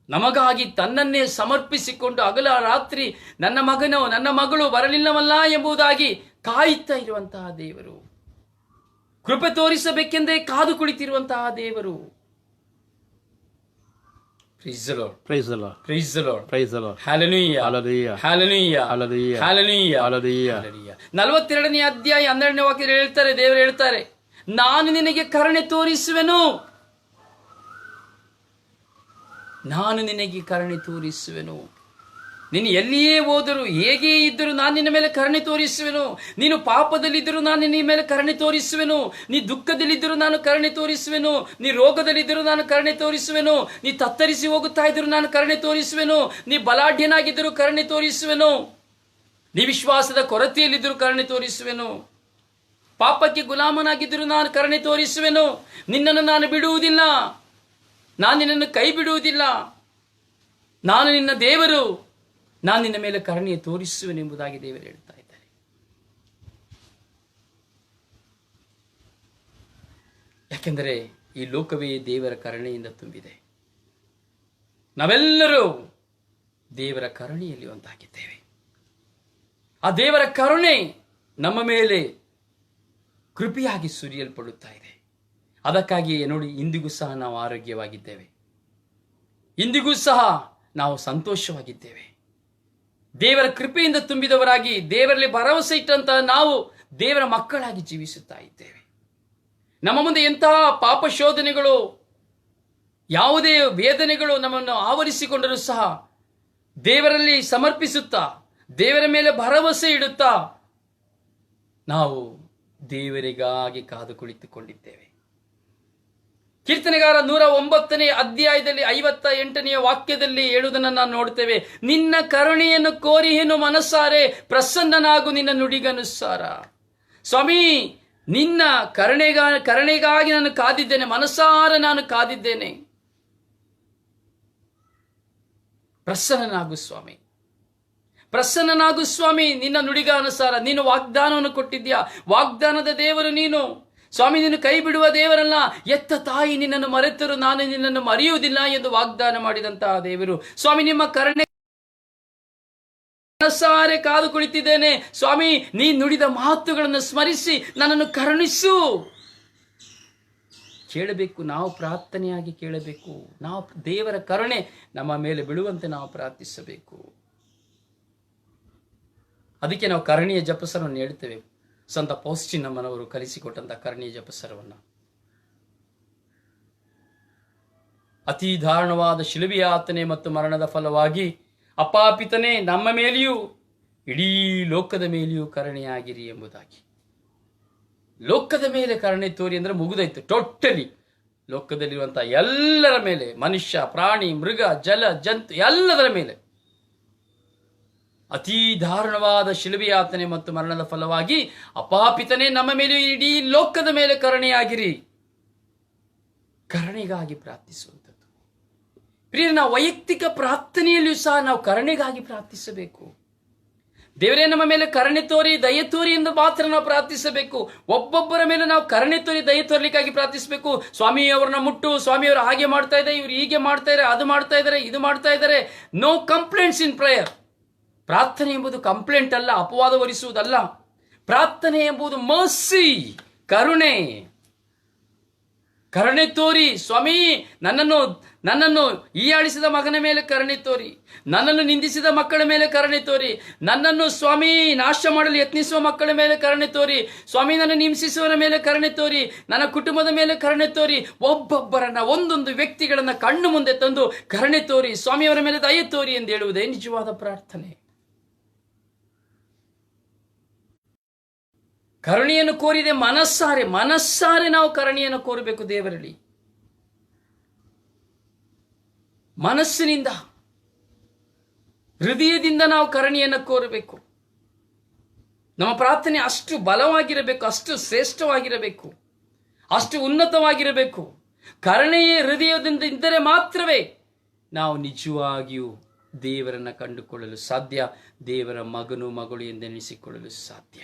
ನಮಗಾಗಿ ತನ್ನನ್ನೇ ಸಮರ್ಪಿಸಿಕೊಂಡು ಹಗಲ ರಾತ್ರಿ ನನ್ನ ಮಗನೋ ನನ್ನ ಮಗಳು ಬರಲಿಲ್ಲವಲ್ಲ ಎಂಬುದಾಗಿ ಕಾಯುತ್ತಾ ಇರುವಂತಹ ದೇವರು, ಕೃಪೆ ತೋರಿಸಬೇಕೆಂದೇ ಕಾದು ಕುಳಿತಿರುವಂತಹ ದೇವರು. Praise the Lord. Praise the Lord. Praise the Lord. Praise the Lord. Hallelujah. Hallelujah. Hallelujah. Hallelujah. Hallelujah. Hallelujah. 42ನೇ ಅಧ್ಯಾಯ 12ನೇ ವಾಕ್ಯದಲ್ಲಿ ಹೇಳ್ತಾರೆ, ದೇವರು ಹೇಳ್ತಾರೆ, ನಾನು ನಿನಗೆ ಕರುಣೆ ತೋರಿಸುವೆನು, ನಾನು ನಿನಗೆ ಕರುಣೆ ತೋರಿಸುವೆನು. ನೀನು ಎಲ್ಲಿಯೇ ಹೋದರೂ ಹೇಗೆ ಇದ್ದರೂ ನಾನು ನಿನ್ನ ಮೇಲೆ ಕರುಣೆ ತೋರಿಸುವೆನು. ನೀನು ಪಾಪದಲ್ಲಿದ್ದರೂ ನಾನು ನಿನ್ನ ಮೇಲೆ ಕರುಣೆ ತೋರಿಸುವೆನು. ನೀ ದುಃಖದಲ್ಲಿದ್ದರೂ ನಾನು ಕರುಣೆ ತೋರಿಸುವೆನು. ನೀ ರೋಗದಲ್ಲಿದ್ದರೂ ನಾನು ಕರುಣೆ ತೋರಿಸುವೆನು. ನೀ ತತ್ತರಿಸಿ ಹೋಗುತ್ತಾ ಇದ್ದರೂ ನಾನು ಕರುಣೆ ತೋರಿಸುವೆನು. ನೀ ಬಲಾಢ್ಯನಾಗಿದ್ದರೂ ಕರುಣೆ ತೋರಿಸುವೆನು. ನೀ ವಿಶ್ವಾಸದ ಕೊರತೆಯಲ್ಲಿದ್ದರೂ ಕರುಣೆ ತೋರಿಸುವೆನು. ಪಾಪಕ್ಕೆ ಗುಲಾಮನಾಗಿದ್ದರೂ ನಾನು ಕರುಣೆ ತೋರಿಸುವೆನು. ನಿನ್ನನ್ನು ನಾನು ಬಿಡುವುದಿಲ್ಲ, ನಾನು ನಿನ್ನನ್ನು ಕೈ ಬಿಡುವುದಿಲ್ಲ. ನಾನು ನಿನ್ನ ದೇವರು, ನಾನು ನಿನ್ನ ಮೇಲೆ ಕರುಣೆಯನ್ನು ತೋರಿಸುವೆನೆಂಬುದಾಗಿ ದೇವರು ಹೇಳ್ತಾ ಇದ್ದಾರೆ. ಯಾಕೆಂದರೆ ಈ ಲೋಕವೇ ದೇವರ ಕರುಣೆಯಿಂದ ತುಂಬಿದೆ. ನಾವೆಲ್ಲರೂ ದೇವರ ಕರುಣೆಯಲ್ಲಿ ಒಂದಾಗಿದ್ದೇವೆ. ಆ ದೇವರ ಕರುಣೆ ನಮ್ಮ ಮೇಲೆ ಕೃಪೆಯಾಗಿ ಸುರಿಯಲ್ಪಡುತ್ತಾ ಇದೆ. ಅದಕ್ಕಾಗಿಯೇ ನೋಡಿ, ಇಂದಿಗೂ ಸಹ ನಾವು ಆರೋಗ್ಯವಾಗಿದ್ದೇವೆ, ಇಂದಿಗೂ ಸಹ ನಾವು ಸಂತೋಷವಾಗಿದ್ದೇವೆ. ದೇವರ ಕೃಪೆಯಿಂದ ತುಂಬಿದವರಾಗಿ ದೇವರಲ್ಲಿ ಭರವಸೆ ಇಟ್ಟಂತಹ ನಾವು ದೇವರ ಮಕ್ಕಳಾಗಿ ಜೀವಿಸುತ್ತಾ ಇದ್ದೇವೆ. ನಮ್ಮ ಮುಂದೆ ಎಂತಹ ಪಾಪ ಶೋಧನೆಗಳು, ಯಾವುದೇ ವೇದನೆಗಳು ನಮ್ಮನ್ನು ಆವರಿಸಿಕೊಂಡರೂ ಸಹ ದೇವರಲ್ಲಿ ಸಮರ್ಪಿಸುತ್ತಾ, ದೇವರ ಮೇಲೆ ಭರವಸೆ ಇಡುತ್ತಾ ನಾವು ದೇವರಿಗಾಗಿ ಕಾದು ಕುಳಿತುಕೊಂಡಿದ್ದೇವೆ. ಕೀರ್ತನೆಗಾರ 109ನೇ ಅಧ್ಯಾಯದಲ್ಲಿ 58ನೇ ವಾಕ್ಯದಲ್ಲಿ ಹೇಳುವುದನ್ನು ನಾವು ನೋಡ್ತೇವೆ. ನಿನ್ನ ಕರುಣೆಯನ್ನು ಕೋರಿ ಏನು ಮನಸ್ಸಾರೆ, ಪ್ರಸನ್ನನಾಗು ನಿನ್ನ ನುಡಿಗನುಸಾರ. ಸ್ವಾಮಿ, ನಿನ್ನ ಕರುಣೆಗಾಗಿ ನಾನು ಕಾದಿದ್ದೇನೆ, ಮನಸ್ಸಾರ ನಾನು ಕಾದಿದ್ದೇನೆ. ಪ್ರಸನ್ನನಾಗು ಸ್ವಾಮಿ, ಪ್ರಸನ್ನನಾಗು ಸ್ವಾಮಿ. ನಿನ್ನ ನುಡಿಗಾನುಸಾರ ನೀನು ವಾಗ್ದಾನವನ್ನು ಕೊಟ್ಟಿದ್ಯಾ, ವಾಗ್ದಾನದ ದೇವರು ನೀನು ಸ್ವಾಮಿ. ನೀನು ಕೈ ಬಿಡುವ ದೇವರಲ್ಲ. ಎತ್ತ ತಾಯಿ ನಿನ್ನನ್ನು ಮರೆತರು ನಾನು ನಿನ್ನನ್ನು ಮರೆಯುವುದಿಲ್ಲ ಎಂದು ವಾಗ್ದಾನ ಮಾಡಿದಂತಹ ದೇವರು. ಸ್ವಾಮಿ, ನಿಮ್ಮ ಕರುಣೆ ಮನಸ್ಸಾರೆ ಕಾದು ಕುಳಿತಿದ್ದೇನೆ. ಸ್ವಾಮಿ, ನೀ ನುಡಿದ ಮಾತುಗಳನ್ನು ಸ್ಮರಿಸಿ ನನ್ನನ್ನು ಕರುಣಿಸು. ಕೇಳಬೇಕು, ನಾವು ಪ್ರಾರ್ಥನೆಯಾಗಿ ಕೇಳಬೇಕು. ನಾವು ದೇವರ ಕರುಣೆ ನಮ್ಮ ಮೇಲೆ ಬೀಳುವಂತೆ ನಾವು ಪ್ರಾರ್ಥಿಸಬೇಕು. ಅದಕ್ಕೆ ನಾವು ಕರುಣೆಯ ಜಪಸರವನ್ನು ಹೇಳ್ತೇವೆ. ಸಂತ ಪೌಸ್ಟಿನಮ್ಮನವರು ಕಲಿಸಿಕೊಟ್ಟಂತ ಕರುಣೆಯ ಜಪಸರವನ್ನು. ಅತಿ ದಾರುಣವಾದ ಶಿಲುಬೆಯ ಯಾತನೆ ಮತ್ತು ಮರಣದ ಫಲವಾಗಿ ಅಪಾಪಿತನೇ ನಮ್ಮ ಮೇಲೆಯೂ ಇಡೀ ಲೋಕದ ಮೇಲೆಯೂ ಕರುಣೆಯಾಗಿರಿ ಎಂಬುದಾಗಿ. ಲೋಕದ ಮೇಲೆ ಕರುಣೆ ತೋರಿ ಅಂದ್ರೆ ಮುಗಿದೋಯ್ತು. ಟೋಟಲಿ ಲೋಕದಲ್ಲಿರುವಂತಹ ಎಲ್ಲರ ಮೇಲೆ, ಮನುಷ್ಯ, ಪ್ರಾಣಿ, ಮೃಗ, ಜಲ, ಜಂತು ಎಲ್ಲದರ ಮೇಲೆ ಅತಿ ದಾರುಣವಾದ ಶಿಲುಬೆಯ ಯಾತನೆ ಮತ್ತು ಮರಣದ ಫಲವಾಗಿ ಅಪಾಪಿತನೇ ನಮ್ಮ ಮೇಲೆ ಇಡೀ ಲೋಕದ ಮೇಲೆ ಕರುಣೆಯಾಗಿರಿ. ಕರುಣೆಗಾಗಿ ಪ್ರಾರ್ಥಿಸುವಂಥದ್ದು. ಪ್ರಿಯ, ನಾವು ವೈಯಕ್ತಿಕ ಪ್ರಾರ್ಥನೆಯಲ್ಲಿಯೂ ಸಹ ನಾವು ಕರುಣೆಗಾಗಿ ಪ್ರಾರ್ಥಿಸಬೇಕು. ದೇವರೇ ನಮ್ಮ ಮೇಲೆ ಕರುಣೆ ತೋರಿ, ದಯೆ ತೋರಿ ಎಂದು ಮಾತ್ರ ನಾವು ಪ್ರಾರ್ಥಿಸಬೇಕು. ಒಬ್ಬೊಬ್ಬರ ಮೇಲೆ ನಾವು ಕರುಣೆ ತೋರಿ, ದಯೆ ತೋರ್ಲಿಕ್ಕಾಗಿ ಪ್ರಾರ್ಥಿಸಬೇಕು. ಸ್ವಾಮಿ, ಅವ್ರನ್ನ ಮುಟ್ಟು, ಸ್ವಾಮಿ ಅವರು ಹಾಗೆ ಮಾಡ್ತಾ ಇದ್ದಾರೆ, ಇವ್ರು ಹೀಗೆ ಮಾಡ್ತಾ ಇದ್ದಾರೆ, ಅದು ಮಾಡ್ತಾ ಇದ್ದಾರೆ, ಇದು ಮಾಡ್ತಾ ಇದ್ದಾರೆ. No complaints in prayer. ಪ್ರಾರ್ಥನೆ ಎಂಬುದು ಕಂಪ್ಲೇಂಟ್ ಅಲ್ಲ, ಅಪವಾದ ಹೊರಿಸುವುದಲ್ಲ. ಪ್ರಾರ್ಥನೆ ಎಂಬುದು ಮರ್ಸಿ, ಕರುಣೆ. ಕರುಣೆ ತೋರಿ ಸ್ವಾಮಿ, ನನ್ನನ್ನು ಹೀಯಾಳಿಸಿದ ಮಗನ ಮೇಲೆ ಕರುಣೆ ತೋರಿ, ನನ್ನನ್ನು ನಿಂದಿಸಿದ ಮಕ್ಕಳ ಮೇಲೆ ಕರುಣೆ ತೋರಿ, ನನ್ನನ್ನು ಸ್ವಾಮಿ ನಾಶ ಮಾಡಲು ಯತ್ನಿಸುವ ಮಕ್ಕಳ ಮೇಲೆ ಕರುಣೆ ತೋರಿ, ಸ್ವಾಮಿ ನನ್ನ ಹಿಂಸಿಸುವವರ ಮೇಲೆ ಕರುಣೆ ತೋರಿ, ನನ್ನ ಕುಟುಂಬದ ಮೇಲೆ ಕರುಣೆ ತೋರಿ. ಒಬ್ಬೊಬ್ಬರನ್ನ, ಒಂದೊಂದು ವ್ಯಕ್ತಿಗಳನ್ನ ಕಣ್ಣು ಮುಂದೆ ತಂದು ಕರುಣೆ ತೋರಿ, ಸ್ವಾಮಿಯವರ ಮೇಲೆ ದಯೆ ತೋರಿ ಎಂದು ಹೇಳುವುದೇ ನಿಜವಾದ ಪ್ರಾರ್ಥನೆ. ಕರುಣೆಯನ್ನು ಕೋರಿದೆ ಮನಸ್ಸಾರೆ ನಾವು ಕರುಣೆಯನ್ನು ಕೋರಬೇಕು ದೇವರಲ್ಲಿ. ಮನಸ್ಸಿನಿಂದ, ಹೃದಯದಿಂದ ನಾವು ಕರುಣೆಯನ್ನು ಕೋರಬೇಕು. ನಮ್ಮ ಪ್ರಾರ್ಥನೆ ಅಷ್ಟು ಬಲವಾಗಿರಬೇಕು, ಅಷ್ಟು ಶ್ರೇಷ್ಠವಾಗಿರಬೇಕು, ಅಷ್ಟು ಉನ್ನತವಾಗಿರಬೇಕು. ಕರುಣೆಯೇ ಹೃದಯದಿಂದ ಇದ್ದರೆ ಮಾತ್ರವೇ ನಾವು ನಿಜವಾಗಿಯೂ ದೇವರನ್ನು ಕಂಡುಕೊಳ್ಳಲು ಸಾಧ್ಯ, ದೇವರ ಮಗನು ಮಗಳು ಎಂದೆನಿಸಿಕೊಳ್ಳಲು ಸಾಧ್ಯ.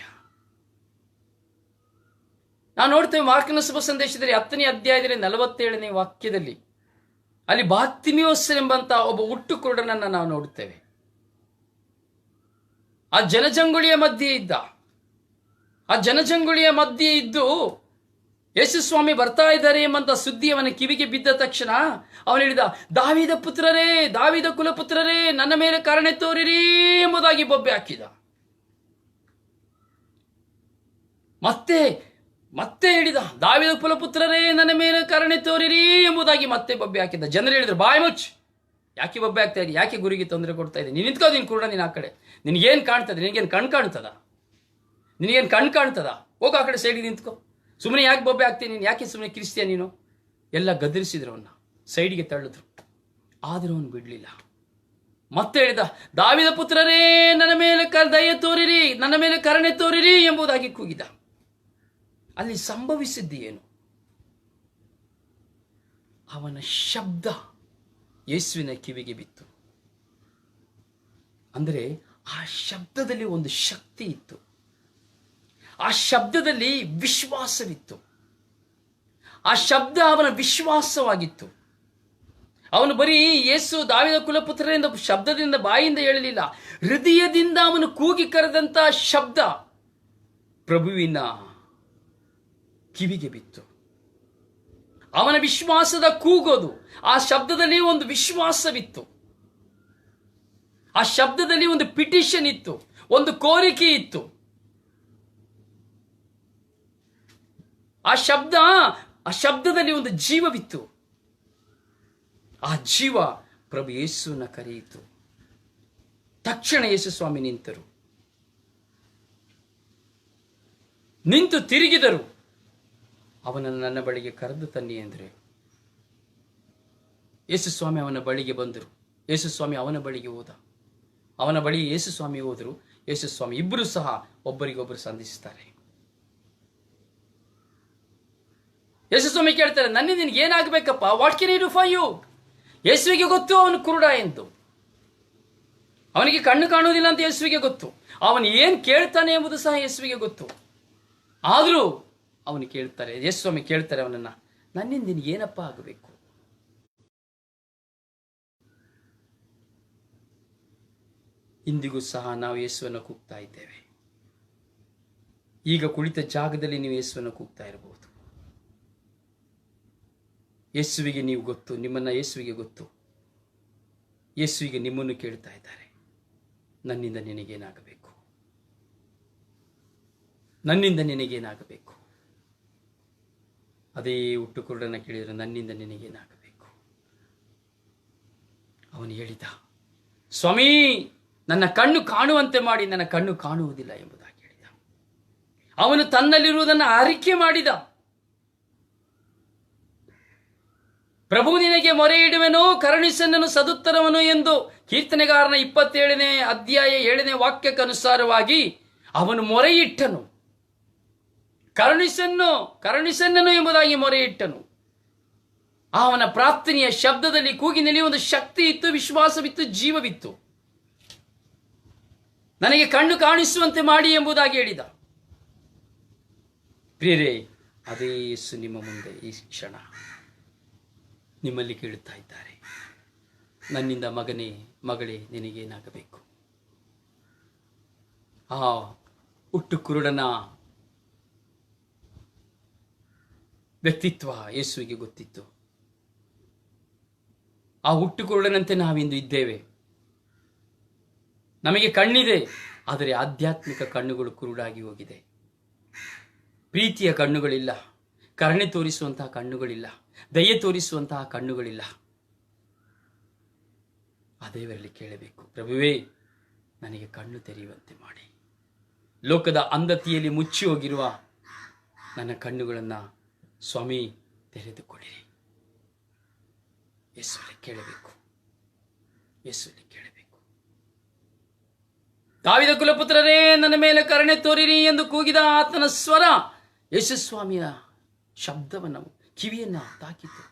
ನಾವು ನೋಡ್ತೇವೆ ಮಾರ್ಕನ ಶುಭ ಸಂದೇಶದಲ್ಲಿ 10ನೇ ಅಧ್ಯಾಯದಲ್ಲಿ 47ನೇ ವಾಕ್ಯದಲ್ಲಿ ಅಲ್ಲಿ ಬಾರ್ತಿಮೇಯೋಸ್ ಎಂಬಂತ ಒಬ್ಬ ಹುಟ್ಟು ಕುರುಡನನ್ನ ನಾವು ನೋಡುತ್ತೇವೆ. ಆ ಜನಜಂಗುಳಿಯ ಮಧ್ಯೆ ಇದ್ದು ಯೇಸು ಸ್ವಾಮಿ ಬರ್ತಾ ಇದ್ದಾರೆ ಎಂಬಂತ ಸುದ್ದಿ ಅವನ ಕಿವಿಗೆ ಬಿದ್ದ ತಕ್ಷಣ ಅವನು ಹೇಳಿದ, ದಾವೀದ ಪುತ್ರರೇ, ದಾವೀದ ಕುಲಪುತ್ರರೇ, ನನ್ನ ಮೇಲೆ ಕರುಣೆ ತೋರಿರಿ ಎಂಬುದಾಗಿ ಬೊಬ್ಬೆ ಹಾಕಿದ. ಮತ್ತೆ ಹೇಳಿದ, ದಾವೀದ ಕುಲಪುತ್ರರೇ, ನನ್ನ ಮೇಲೆ ಕರುಣೆ ತೋರಿರಿ ಎಂಬುದಾಗಿ ಮತ್ತೆ ಬೊಬ್ಬೆ ಹಾಕಿದ. ಜನರು ಹೇಳಿದ್ರು, ಬಾಯ್ ಮುಚ್ಚ್, ಯಾಕೆ ಬೊಬ್ಬೆ ಆಗ್ತಾ ಇದೆ, ಯಾಕೆ ಗುರಿಗೆ ತೊಂದರೆ ಕೊಡ್ತಾ ಇದೆ, ನೀನು ನಿಂತ್ಕೋ, ನೀನು ಕುರುಡ, ನೀನು ಆ ಕಡೆ, ನಿನಗೇನು ಕಾಣ್ತದೆ, ನಿನಗೇನು ಕಣ್ ಕಾಣ್ತದ, ಹೋಗೋ ಆ ಕಡೆ ಸೈಡಿಗೆ ನಿಂತ್ಕೋ, ಸುಮ್ಮನೆ ಯಾಕೆ ಬೊಬ್ಬೆ ಆಗ್ತೀನಿ, ನೀನು ಯಾಕೆ ಸುಮ್ಮನೆ ಕಿರಿಸ್ತೀಯ ನೀನು, ಎಲ್ಲ ಗದರಿಸಿದ್ರು, ಅವನ್ನ ಸೈಡಿಗೆ ತಳ್ಳಿದ್ರು. ಆದರೂ ಅವನು ಬಿಡಲಿಲ್ಲ. ಮತ್ತೆ ಹೇಳಿದ, ದಾವೀದ ಪುತ್ರರೇ, ನನ್ನ ಮೇಲೆ ದಯೆ ತೋರಿರಿ, ನನ್ನ ಮೇಲೆ ಕರುಣೆ ತೋರಿರಿ ಎಂಬುದಾಗಿ ಕೂಗಿದ. ಅಲ್ಲಿ ಸಂಭವಿಸಿದ್ದು ಏನು? ಅವನ ಶಬ್ದ ಯೇಸುವಿನ ಕಿವಿಗೆ ಬಿತ್ತು. ಅಂದರೆ ಆ ಶಬ್ದದಲ್ಲಿ ಒಂದು ಶಕ್ತಿ ಇತ್ತು, ಆ ಶಬ್ದದಲ್ಲಿ ವಿಶ್ವಾಸವಿತ್ತು. ಆ ಶಬ್ದ ಅವನ ವಿಶ್ವಾಸವಾಗಿತ್ತು. ಅವನು ಬರೀ ಯೇಸು ದಾವೀದ ಕುಲಪುತ್ರರಿಂದ ಶಬ್ದದಿಂದ ಬಾಯಿಂದ ಹೇಳಲಿಲ್ಲ, ಹೃದಯದಿಂದ ಅವನು ಕೂಗಿ ಕರೆದಂತ ಶಬ್ದ ಪ್ರಭುವಿನ ಕಿವಿಗೆ ಬಿತ್ತು. ಅವನ ವಿಶ್ವಾಸದ ಕೂಗೋದು, ಆ ಶಬ್ದದಲ್ಲಿ ಒಂದು ವಿಶ್ವಾಸವಿತ್ತು, ಆ ಶಬ್ದದಲ್ಲಿ ಒಂದು ಪಿಟಿಷನ್ ಇತ್ತು, ಒಂದು ಕೋರಿಕೆ ಇತ್ತು. ಆ ಶಬ್ದದಲ್ಲಿ ಒಂದು ಜೀವವಿತ್ತು. ಆ ಜೀವ ಪ್ರಭು ಯೇಸುವಿನ ಕರೆಯಿತು. ತಕ್ಷಣ ಯೇಸು ಸ್ವಾಮಿ ನಿಂತು ತಿರುಗಿದರು. ಅವನನ್ನು ನನ್ನ ಬಳಿಗೆ ಕರೆದು ತನ್ನಿ ಎಂದರೆ ಯೇಸು ಸ್ವಾಮಿ ಅವನ ಬಳಿಗೆ ಬಂದರು. ಯೇಸು ಸ್ವಾಮಿ ಅವನ ಬಳಿಗೆ ಹೋದ. ಅವನ ಬಳಿ ಯೇಸು ಸ್ವಾಮಿ ಹೋದರು. ಯೇಸು ಸ್ವಾಮಿ ಇಬ್ಬರು ಸಹ ಒಬ್ಬರಿಗೊಬ್ಬರು ಸಂಧಿಸುತ್ತಾರೆ. ಯೇಸು ಸ್ವಾಮಿ ಕೇಳ್ತಾರೆ, ನನ್ನಿಂದ ನಿನಗೆ ಏನಾಗಬೇಕಪ್ಪ, what can I do for you? ಯೇಸುವಿಗೆ ಗೊತ್ತು ಅವನು ಕುರುಡ ಎಂದು. ಅವನಿಗೆ ಕಣ್ಣು ಕಾಣುವುದಿಲ್ಲ ಅಂತ ಯೇಸುವಿಗೆ ಗೊತ್ತು. ಅವನು ಏನು ಕೇಳ್ತಾನೆ ಎಂಬುದು ಸಹ ಯೇಸುವಿಗೆ ಗೊತ್ತು. ಆದರೂ ಅವನು ಕೇಳ್ತಾರೆ, ಯೇಸು ಸ್ವಾಮಿ ಕೇಳ್ತಾರೆ ಅವನನ್ನ, ನನ್ನಿಂದ ನಿನಗೆ ಏನಪ್ಪ ಆಗಬೇಕು? ಇಂದಿಗೂ ಸಹ ನಾವು ಯೇಸುವನ್ನು ಕೂಗ್ತಾ ಇದ್ದೇವೆ. ಈಗ ಕುಳಿತ ಜಾಗದಲ್ಲಿ ನೀವು ಯೇಸುವನ್ನು ಕೂಗ್ತಾ ಇರಬಹುದು. ಯೇಸುವಿಗೆ ನೀವು ಗೊತ್ತು, ನಿಮ್ಮನ್ನ ಯೇಸುವಿಗೆ ಗೊತ್ತು. ಯೇಸುವಿಗೆ ನಿಮ್ಮನ್ನು ಕೇಳ್ತಾ ಇದ್ದಾರೆ, ನನ್ನಿಂದ ನಿನಗೇನಾಗಬೇಕು, ನನ್ನಿಂದ ನಿನಗೇನಾಗಬೇಕು? ಅದೇ ಹುಟ್ಟು ಕುರುಡನ ಕೇಳಿದರೆ, ನನ್ನಿಂದ ನಿನಗೇನಾಗಬೇಕು? ಅವನು ಹೇಳಿದ, ಸ್ವಾಮಿ, ನನ್ನ ಕಣ್ಣು ಕಾಣುವಂತೆ ಮಾಡಿ. ನನ್ನ ಕಣ್ಣು ಕಾಣುವುದಿಲ್ಲ ಎಂಬುದಾಗಿ ಹೇಳಿದ. ಅವನು ತನ್ನಲ್ಲಿರುವುದನ್ನು ಅರಿಕೆ ಮಾಡಿದ. ಪ್ರಭು ನಿನಗೆ ಮೊರೆ ಇಡುವೆನು, ಕರುಣಿಸೆನ್ನನು ಸದುತ್ತರವನು ಎಂದು ಕೀರ್ತನೆಗಾರನ 27ನೇ ಅಧ್ಯಾಯ 7ನೇ ವಾಕ್ಯಕ್ಕನುಸಾರವಾಗಿ ಅವನು ಮೊರೆಯಿಟ್ಟನು. ಕರುಣಿಸೆನ್ನನು ಎಂಬುದಾಗಿ ಮೊರೆಯಿಟ್ಟನು. ಅವನ ಪ್ರಾರ್ಥನೆಯ ಶಬ್ದದಲ್ಲಿ, ಕೂಗಿನಲ್ಲಿ ಒಂದು ಶಕ್ತಿ ಇತ್ತು, ವಿಶ್ವಾಸವಿತ್ತು, ಜೀವವಿತ್ತು. ನನಗೆ ಕಣ್ಣು ಕಾಣಿಸುವಂತೆ ಮಾಡಿ ಎಂಬುದಾಗಿ ಹೇಳಿದ. ಪ್ರಿಯರೇ, ಅದೇ ಯೇಸು ನಿಮ್ಮ ಮುಂದೆ ಈ ಕ್ಷಣ ನಿಮ್ಮಲ್ಲಿ ಕೇಳುತ್ತಾ ಇದ್ದಾರೆ, ನನ್ನಿಂದ ಮಗನೇ, ಮಗಳೇ, ನಿನಗೇನಾಗಬೇಕು? ಆ ಹುಟ್ಟು ಕುರುಡನ ವ್ಯಕ್ತಿತ್ವ ಯೇಸುವಿಗೆ ಗೊತ್ತಿತ್ತು. ಆ ಹುಟ್ಟು ಕುರುಡನಂತೆ ನಾವಿಂದು ಇದ್ದೇವೆ. ನಮಗೆ ಕಣ್ಣಿದೆ, ಆದರೆ ಆಧ್ಯಾತ್ಮಿಕ ಕಣ್ಣುಗಳು ಕುರುಡಾಗಿ ಹೋಗಿದೆ. ಪ್ರೀತಿಯ ಕಣ್ಣುಗಳಿಲ್ಲ, ಕರುಣೆ ತೋರಿಸುವಂತಹ ಕಣ್ಣುಗಳಿಲ್ಲ, ದಯೆ ತೋರಿಸುವಂತಹ ಕಣ್ಣುಗಳಿಲ್ಲ. ಆ ದೇವರಲ್ಲಿ ಕೇಳಬೇಕು, ಪ್ರಭುವೇ, ನನಗೆ ಕಣ್ಣು ತೆರೆಯುವಂತೆ ಮಾಡಿ. ಲೋಕದ ಅಂಧತೆಯಲ್ಲಿ ಮುಚ್ಚಿ ಹೋಗಿರುವ ನನ್ನ ಕಣ್ಣುಗಳನ್ನು ಸ್ವಾಮಿ ತೆರೆದುಕೊಡಿರಿ. ಯೇಸುವಲ್ಲಿ ಕೇಳಬೇಕು, ಯೇಸುವಲ್ಲಿ ಕೇಳಬೇಕು. ದಾವೀದ ಕುಲಪುತ್ರರೇ, ನನ್ನ ಮೇಲೆ ಕರುಣೆ ತೋರಿರಿ ಎಂದು ಕೂಗಿದ ಆತನ ಸ್ವರ ಯೇಸುಸ್ವಾಮಿಯ ಶಬ್ದವನ್ನು, ಕಿವಿಯನ್ನು ತಾಕಿತು.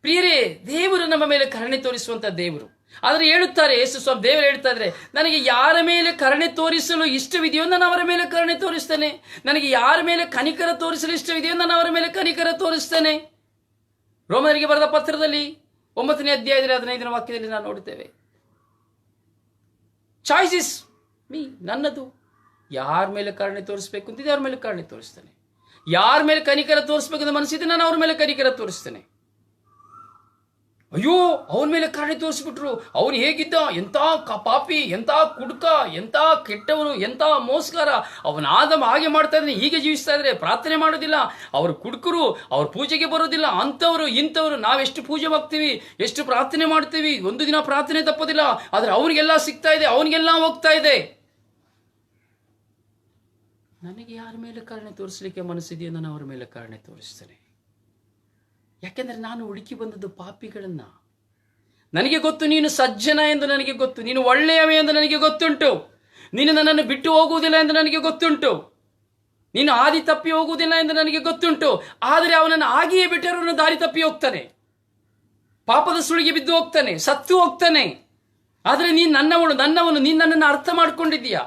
ಪ್ರಿಯರೇ, ದೇವರು ನಮ್ಮ ಮೇಲೆ ಕರುಣೆ ತೋರಿಸುವಂತ ದೇವರು. ಆದರೆ ಹೇಳುತ್ತಾರೆ ಯೇಸು ಸ್ವಾಮಿ, ದೇವರು ಹೇಳ್ತಾ ಇದ್ರೆ, ನನಗೆ ಯಾರ ಮೇಲೆ ಕರುಣೆ ತೋರಿಸಲು ಇಷ್ಟವಿದೆಯೋ ನಾನು ಅವರ ಮೇಲೆ ಕರುಣೆ ತೋರಿಸ್ತೇನೆ, ನನಗೆ ಯಾರ ಮೇಲೆ ಕನಿಕರ ತೋರಿಸಲು ಇಷ್ಟವಿದೆಯೋ ನಾನು ಅವರ ಮೇಲೆ ಕನಿಕರ ತೋರಿಸ್ತೇನೆ. ರೋಮನರಿಗೆ ಬರೆದ ಪತ್ರದಲ್ಲಿ 9ನೇ ಅಧ್ಯಾಯದಲ್ಲಿ 15ನೇ ವಾಕ್ಯದಲ್ಲಿ ನಾವು ನೋಡುತ್ತೇವೆ, ಚಾಯ್ಸ್ ಇಸ್ ಮೀ, ನನ್ನದು. ಯಾರ ಮೇಲೆ ಕರುಣೆ ತೋರಿಸಬೇಕು ಅಂತಿದೆ ಅವ್ರ ಮೇಲೆ ಕರುಣೆ ತೋರಿಸ್ತೇನೆ, ಯಾರ ಮೇಲೆ ಕನಿಕರ ತೋರಿಸ್ಬೇಕಂತ ಮನಸ್ಸಿದೆ ನಾನು ಅವ್ರ ಮೇಲೆ ಕನಿಕರ ತೋರಿಸ್ತೇನೆ. ಅಯ್ಯೋ, ಅವನ ಮೇಲೆ ಕರುಣೆ ತೋರಿಸ್ಬಿಟ್ರು, ಅವನು ಹೇಗಿದ್ದ, ಎಂಥ ಪಾಪಿ, ಎಂಥ ಕುಡುಕ, ಎಂಥ ಕೆಟ್ಟವನು, ಎಂಥ ಮೋಸ್ಕಾರ, ಅವನ ಆದಮ ಹಾಗೆ ಮಾಡ್ತಾ ಇದ್ದಾನೆ, ಹೀಗೆ ಜೀವಿಸ್ತಾ ಇದ್ರೆ, ಪ್ರಾರ್ಥನೆ ಮಾಡೋದಿಲ್ಲ, ಅವರು ಕುಡುಕರು, ಅವ್ರ ಪೂಜೆಗೆ ಬರೋದಿಲ್ಲ, ಅಂಥವ್ರು ಇಂಥವ್ರು. ನಾವೆಷ್ಟು ಪೂಜೆ ಮಾಡ್ತೀವಿ, ಎಷ್ಟು ಪ್ರಾರ್ಥನೆ ಮಾಡ್ತೀವಿ, ಒಂದು ದಿನ ಪ್ರಾರ್ಥನೆ ತಪ್ಪೋದಿಲ್ಲ, ಆದರೆ ಅವನಿಗೆಲ್ಲ ಸಿಗ್ತಾ ಇದೆ, ಅವನಿಗೆಲ್ಲ ಹೋಗ್ತಾ ಇದೆ. ನನಗೆ ಯಾರ ಮೇಲೆ ಕರುಣೆ ತೋರಿಸಲಿಕ್ಕೆ ಮನಸ್ಸಿದೆಯೋ ನಾನು ಅವರ ಮೇಲೆ ಕರುಣೆ ತೋರಿಸ್ತೇನೆ. ಯಾಕೆಂದರೆ ನಾನು ಹುಡುಕಿ ಬಂದದ್ದು ಪಾಪಿಗಳನ್ನ. ನನಗೆ ಗೊತ್ತು ನೀನು ಸಜ್ಜನ ಎಂದು ನನಗೆ ಗೊತ್ತು, ನೀನು ಒಳ್ಳೆಯವ ಎಂದು ನನಗೆ ಗೊತ್ತುಂಟು, ನೀನು ನನ್ನನ್ನು ಬಿಟ್ಟು ಹೋಗುವುದಿಲ್ಲ ಎಂದು ನನಗೆ ಗೊತ್ತುಂಟು, ನೀನು ಹಾದಿ ತಪ್ಪಿ ಹೋಗುವುದಿಲ್ಲ ಎಂದು ನನಗೆ ಗೊತ್ತುಂಟು. ಆದರೆ ಅವನನ್ನು ಹಾಗೆಯೇ ಬಿಟ್ಟರೆ ದಾರಿ ತಪ್ಪಿ ಹೋಗ್ತಾನೆ, ಪಾಪದ ಸುಳಿಗೆ ಬಿದ್ದು ಹೋಗ್ತಾನೆ, ಸತ್ತು ಹೋಗ್ತಾನೆ. ಆದರೆ ನೀನು ನನ್ನವನು, ನೀನು ನನ್ನನ್ನು ಅರ್ಥ ಮಾಡ್ಕೊಂಡಿದ್ದೀಯಾ,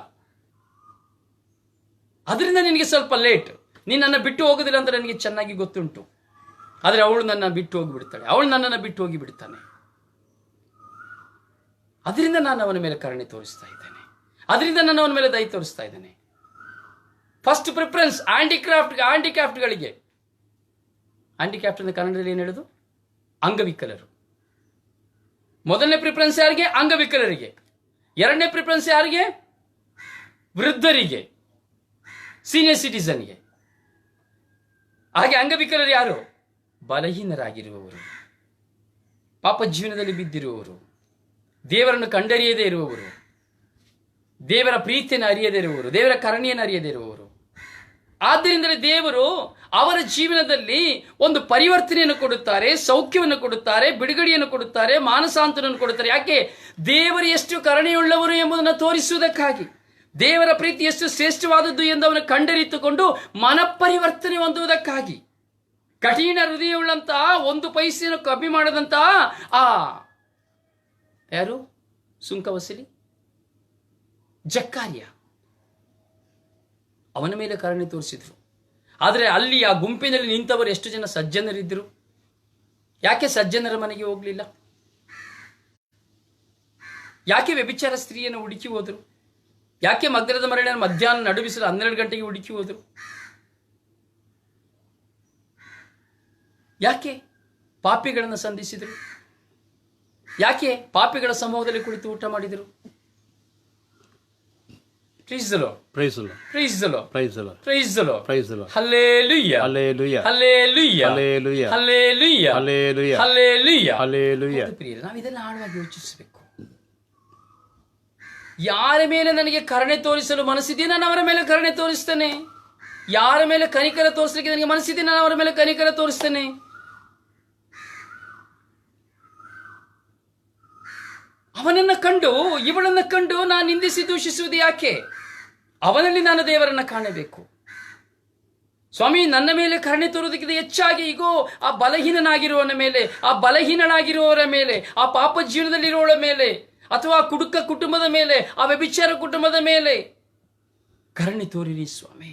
ಅದರಿಂದ ನಿನಗೆ ಸ್ವಲ್ಪ ಲೇಟ್. ನೀನು ನನ್ನ ಬಿಟ್ಟು ಹೋಗೋದಿಲ್ಲ ಅಂತ ನನಗೆ ಚೆನ್ನಾಗಿ ಗೊತ್ತುಂಟು. ಆದರೆ ಅವಳು ನನ್ನ ಬಿಟ್ಟು ಹೋಗಿಬಿಡ್ತಾಳೆ, ಅವಳು ನನ್ನನ್ನು ಬಿಟ್ಟು ಹೋಗಿ ಬಿಡ್ತಾನೆ. ಅದರಿಂದ ನಾನು ಅವನ ಮೇಲೆ ಕರುಣೆ ತೋರಿಸ್ತಾ ಇದ್ದೇನೆ, ಅದರಿಂದ ನಾನು ಅವನ ಮೇಲೆ ದಯ ತೋರಿಸ್ತಾ ಇದ್ದೇನೆ. First preference ಹ್ಯಾಂಡಿಕ್ರಾಫ್ಟ್ಗಳಿಗೆ. ಹ್ಯಾಂಡಿಕ್ರಾಫ್ಟ್ ಅಂತ ಕನ್ನಡದಲ್ಲಿ ಏನು ಹೇಳೋದು? ಅಂಗವಿಕಲರು. ಮೊದಲನೇ ಪ್ರಿಫರೆನ್ಸ್ ಯಾರಿಗೆ? ಅಂಗವಿಕಲರಿಗೆ. ಎರಡನೇ ಪ್ರಿಫರೆನ್ಸ್ ಯಾರಿಗೆ? ವೃದ್ಧರಿಗೆ, ಸೀನಿಯರ್ ಸಿಟಿಸನ್ಗೆ. ಹಾಗೆ ಅಂಗವಿಕಲರು ಯಾರು? ಬಲಹೀನರಾಗಿರುವವರು, ಪಾಪ ಜೀವನದಲ್ಲಿ ಬಿದ್ದಿರುವವರು, ದೇವರನ್ನು ಕಂಡರಿಯದೇ ಇರುವವರು, ದೇವರ ಪ್ರೀತಿಯನ್ನು ಅರಿಯದೇ ಇರುವವರು, ದೇವರ ಕರುಣೆಯನ್ನು ಅರಿಯದೇ ಇರುವವರು. ಆದ್ದರಿಂದಲೇ ದೇವರು ಅವರ ಜೀವನದಲ್ಲಿ ಒಂದು ಪರಿವರ್ತನೆಯನ್ನು ಕೊಡುತ್ತಾರೆ, ಸೌಖ್ಯವನ್ನು ಕೊಡುತ್ತಾರೆ, ಬಿಡುಗಡೆಯನ್ನು ಕೊಡುತ್ತಾರೆ, ಮಾನಸಾಂತರವನ್ನು ಕೊಡುತ್ತಾರೆ. ಯಾಕೆ? ದೇವರು ಎಷ್ಟು ಕರುಣೆಯುಳ್ಳವರು ಎಂಬುದನ್ನು ತೋರಿಸುವುದಕ್ಕಾಗಿ, ದೇವರ ಪ್ರೀತಿ ಎಷ್ಟು ಶ್ರೇಷ್ಠವಾದದ್ದು ಎಂದವನ್ನು ಕಂಡರಿತುಕೊಂಡು ಮನಪರಿವರ್ತನೆ ಹೊಂದುವುದಕ್ಕಾಗಿ. ಕಠಿಣ ಹೃದಯವುಳ್ಳಂತಹ, ಒಂದು ಪೈಸೆಯನ್ನು ಕಮ್ಮಿ ಮಾಡದಂತಹ ಯಾರು? ಸುಂಕ ವಸೂಲಿ ಜಕ್ಕಾರಿಯ, ಅವನ ಮೇಲೆ ಕರುಣೆ ತೋರಿಸಿದ್ರು. ಆದರೆ ಅಲ್ಲಿ ಆ ಗುಂಪಿನಲ್ಲಿ ನಿಂತವರು ಎಷ್ಟು ಜನ ಸಜ್ಜನರಿದ್ದರು? ಯಾಕೆ ಸಜ್ಜನರ ಮನೆಗೆ ಹೋಗಲಿಲ್ಲ? ಯಾಕೆ ವ್ಯಭಿಚಾರ ಸ್ತ್ರೀಯನ್ನು ಹುಡುಕಿ ಹೋದರು? ಯಾಕೆ ಮಗ್ದಲದ ಮರಳಿನ ಮಧ್ಯಾಹ್ನ ನಡುಬಿಸಲು 12 ಗಂಟೆಗೆ ಹುಡುಕಿ ಹೋದರು? ಯಾಕೆ ಪಾಪಿಗಳನ್ನು ಸಂಧಿಸಿದರು? ಯಾಕೆ ಪಾಪಿಗಳ ಸಮೂಹದಲ್ಲಿ ಕುಳಿತು ಊಟ ಮಾಡಿದರು? Praise the Lord. Praise the Lord. Praise the Lord. Praise the Lord. Praise the Lord. Praise the Lord. Hallelujah. Hallelujah. Hallelujah. Hallelujah. Hallelujah. Hallelujah. Hallelujah. Hallelujah. ಪ್ರಿಯರೇ, ನಾವು ಇದೆಲ್ಲ ಆಳವಾಗಿ ಯೋಚಿಸಬೇಕು. ಯಾರ ಮೇಲೆ ನನಗೆ ಕರುಣೆ ತೋರಿಸಲು ಮನಸ್ಸಿದೆ ನಾನು ಅವರ ಮೇಲೆ ಕರುಣೆ ತೋರಿಸ್ತೇನೆ. ಯಾರ ಮೇಲೆ ಕನಿಕರ ತೋರಿಸಲಿಕ್ಕೆ ನನಗೆ ಮನಸ್ಸಿದೆ ನಾನು ಅವರ ಮೇಲೆ ಕನಿಕರ ತೋರಿಸ್ತೇನೆ. ಅವನನ್ನ ಕಂಡು ಇವಳನ್ನ ಕಂಡು ನಾನು ನಿಂದಿಸಿ ದೂಷಿಸುವುದು ಯಾಕೆ? ಅವನಲ್ಲಿ ನಾನು ದೇವರನ್ನ ಕಾಣಬೇಕು. ಸ್ವಾಮಿ, ನನ್ನ ಮೇಲೆ ಕರುಣೆ ತೋರುವುದಕ್ಕಿಂತ ಹೆಚ್ಚಾಗಿ ಈಗೋ ಆ ಬಲಹೀನನಾಗಿರುವವನ ಮೇಲೆ, ಆ ಬಲಹೀನಳಾಗಿರುವವರ ಮೇಲೆ, ಆ ಪಾಪ ಜೀವನದಲ್ಲಿರುವವಳ ಮೇಲೆ, ಅಥವಾ ಕುಡುಕ ಕುಟುಂಬದ ಮೇಲೆ, ಆ ವ್ಯಭಿಚಾರ ಕುಟುಂಬದ ಮೇಲೆ ಕರುಣೆ ತೋರಿರಿ ಸ್ವಾಮಿ,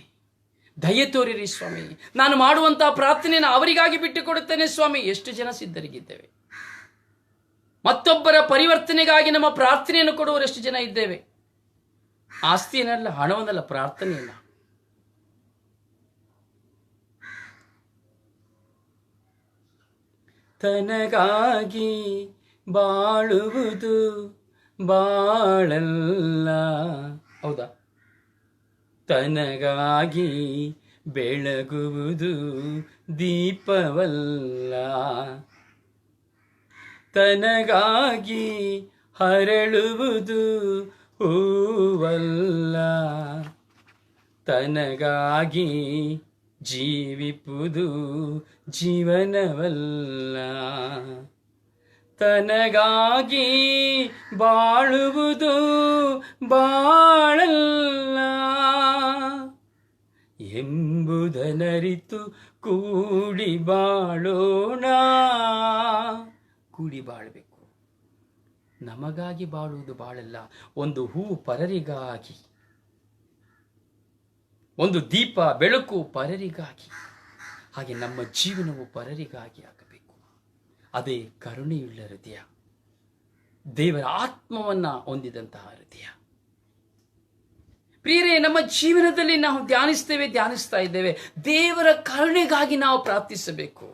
ದಯೆ ತೋರಿರಿ ಸ್ವಾಮಿ. ನಾನು ಮಾಡುವಂತಹ ಪ್ರಾರ್ಥನೆಯನ್ನು ಅವರಿಗಾಗಿ ಬಿಟ್ಟು ಕೊಡುತ್ತೇನೆ ಸ್ವಾಮಿ. ಎಷ್ಟು ಜನ ಸಿದ್ಧರಿಗಿದ್ದೇವೆ? ಮತ್ತೊಬ್ಬರ ಪರಿವರ್ತನೆಗಾಗಿ ನಮ್ಮ ಪ್ರಾರ್ಥನೆಯನ್ನು ಕೊಡುವವರು ಎಷ್ಟು ಜನ ಇದ್ದೇವೆ? ಆಸ್ತಿಯನ್ನಲ್ಲ, ಹಣವನ್ನಲ್ಲ, ಪ್ರಾರ್ಥನೆಯನ್ನ. ತನಗಾಗಿ ಬಾಳುವುದು ಬಾಳಲ್ಲ, ಹೌದಾ? ತನಗಾಗಿ ಬೆಳಗುವುದು ದೀಪವಲ್ಲ, ತನಗಾಗಿ ಹರಳುವುದು ಹೂವಲ್ಲ, ತನಗಾಗಿ ಜೀವಿಪುದು ಜೀವನವಲ್ಲ, ತನಗಾಗಿ ಬಾಳುವುದು ಬಾಳಲ್ಲ. ಎಂಬುದನರಿತು ಕೂಡಿ ಬಾಳೋಣ. ಕೂಡಿ ಬಾಳಬೇಕು. ನಮಗಾಗಿ ಬಾಳುವುದು ಬಾಳಲ್ಲ. ಒಂದು ಹೂ ಪರರಿಗಾಗಿ, ಒಂದು ದೀಪ ಬೆಳಕು ಪರರಿಗಾಗಿ, ಹಾಗೆ ನಮ್ಮ ಜೀವನವು ಪರರಿಗಾಗಿ ಆಗಬೇಕು. ಅದೇ ಕರುಣೆಯುಳ್ಳ ಹೃದಯ, ದೇವರ ಆತ್ಮವನ್ನ ಹೊಂದಿದಂತಹ ಹೃದಯ. ಪ್ರಿಯರೇ, ನಮ್ಮ ಜೀವನದಲ್ಲಿ ನಾವು ಧ್ಯಾನಿಸ್ತಾ ಇದ್ದೇವೆ. ದೇವರ ಕರುಣೆಗಾಗಿ ನಾವು ಪ್ರಾರ್ಥಿಸಬೇಕು.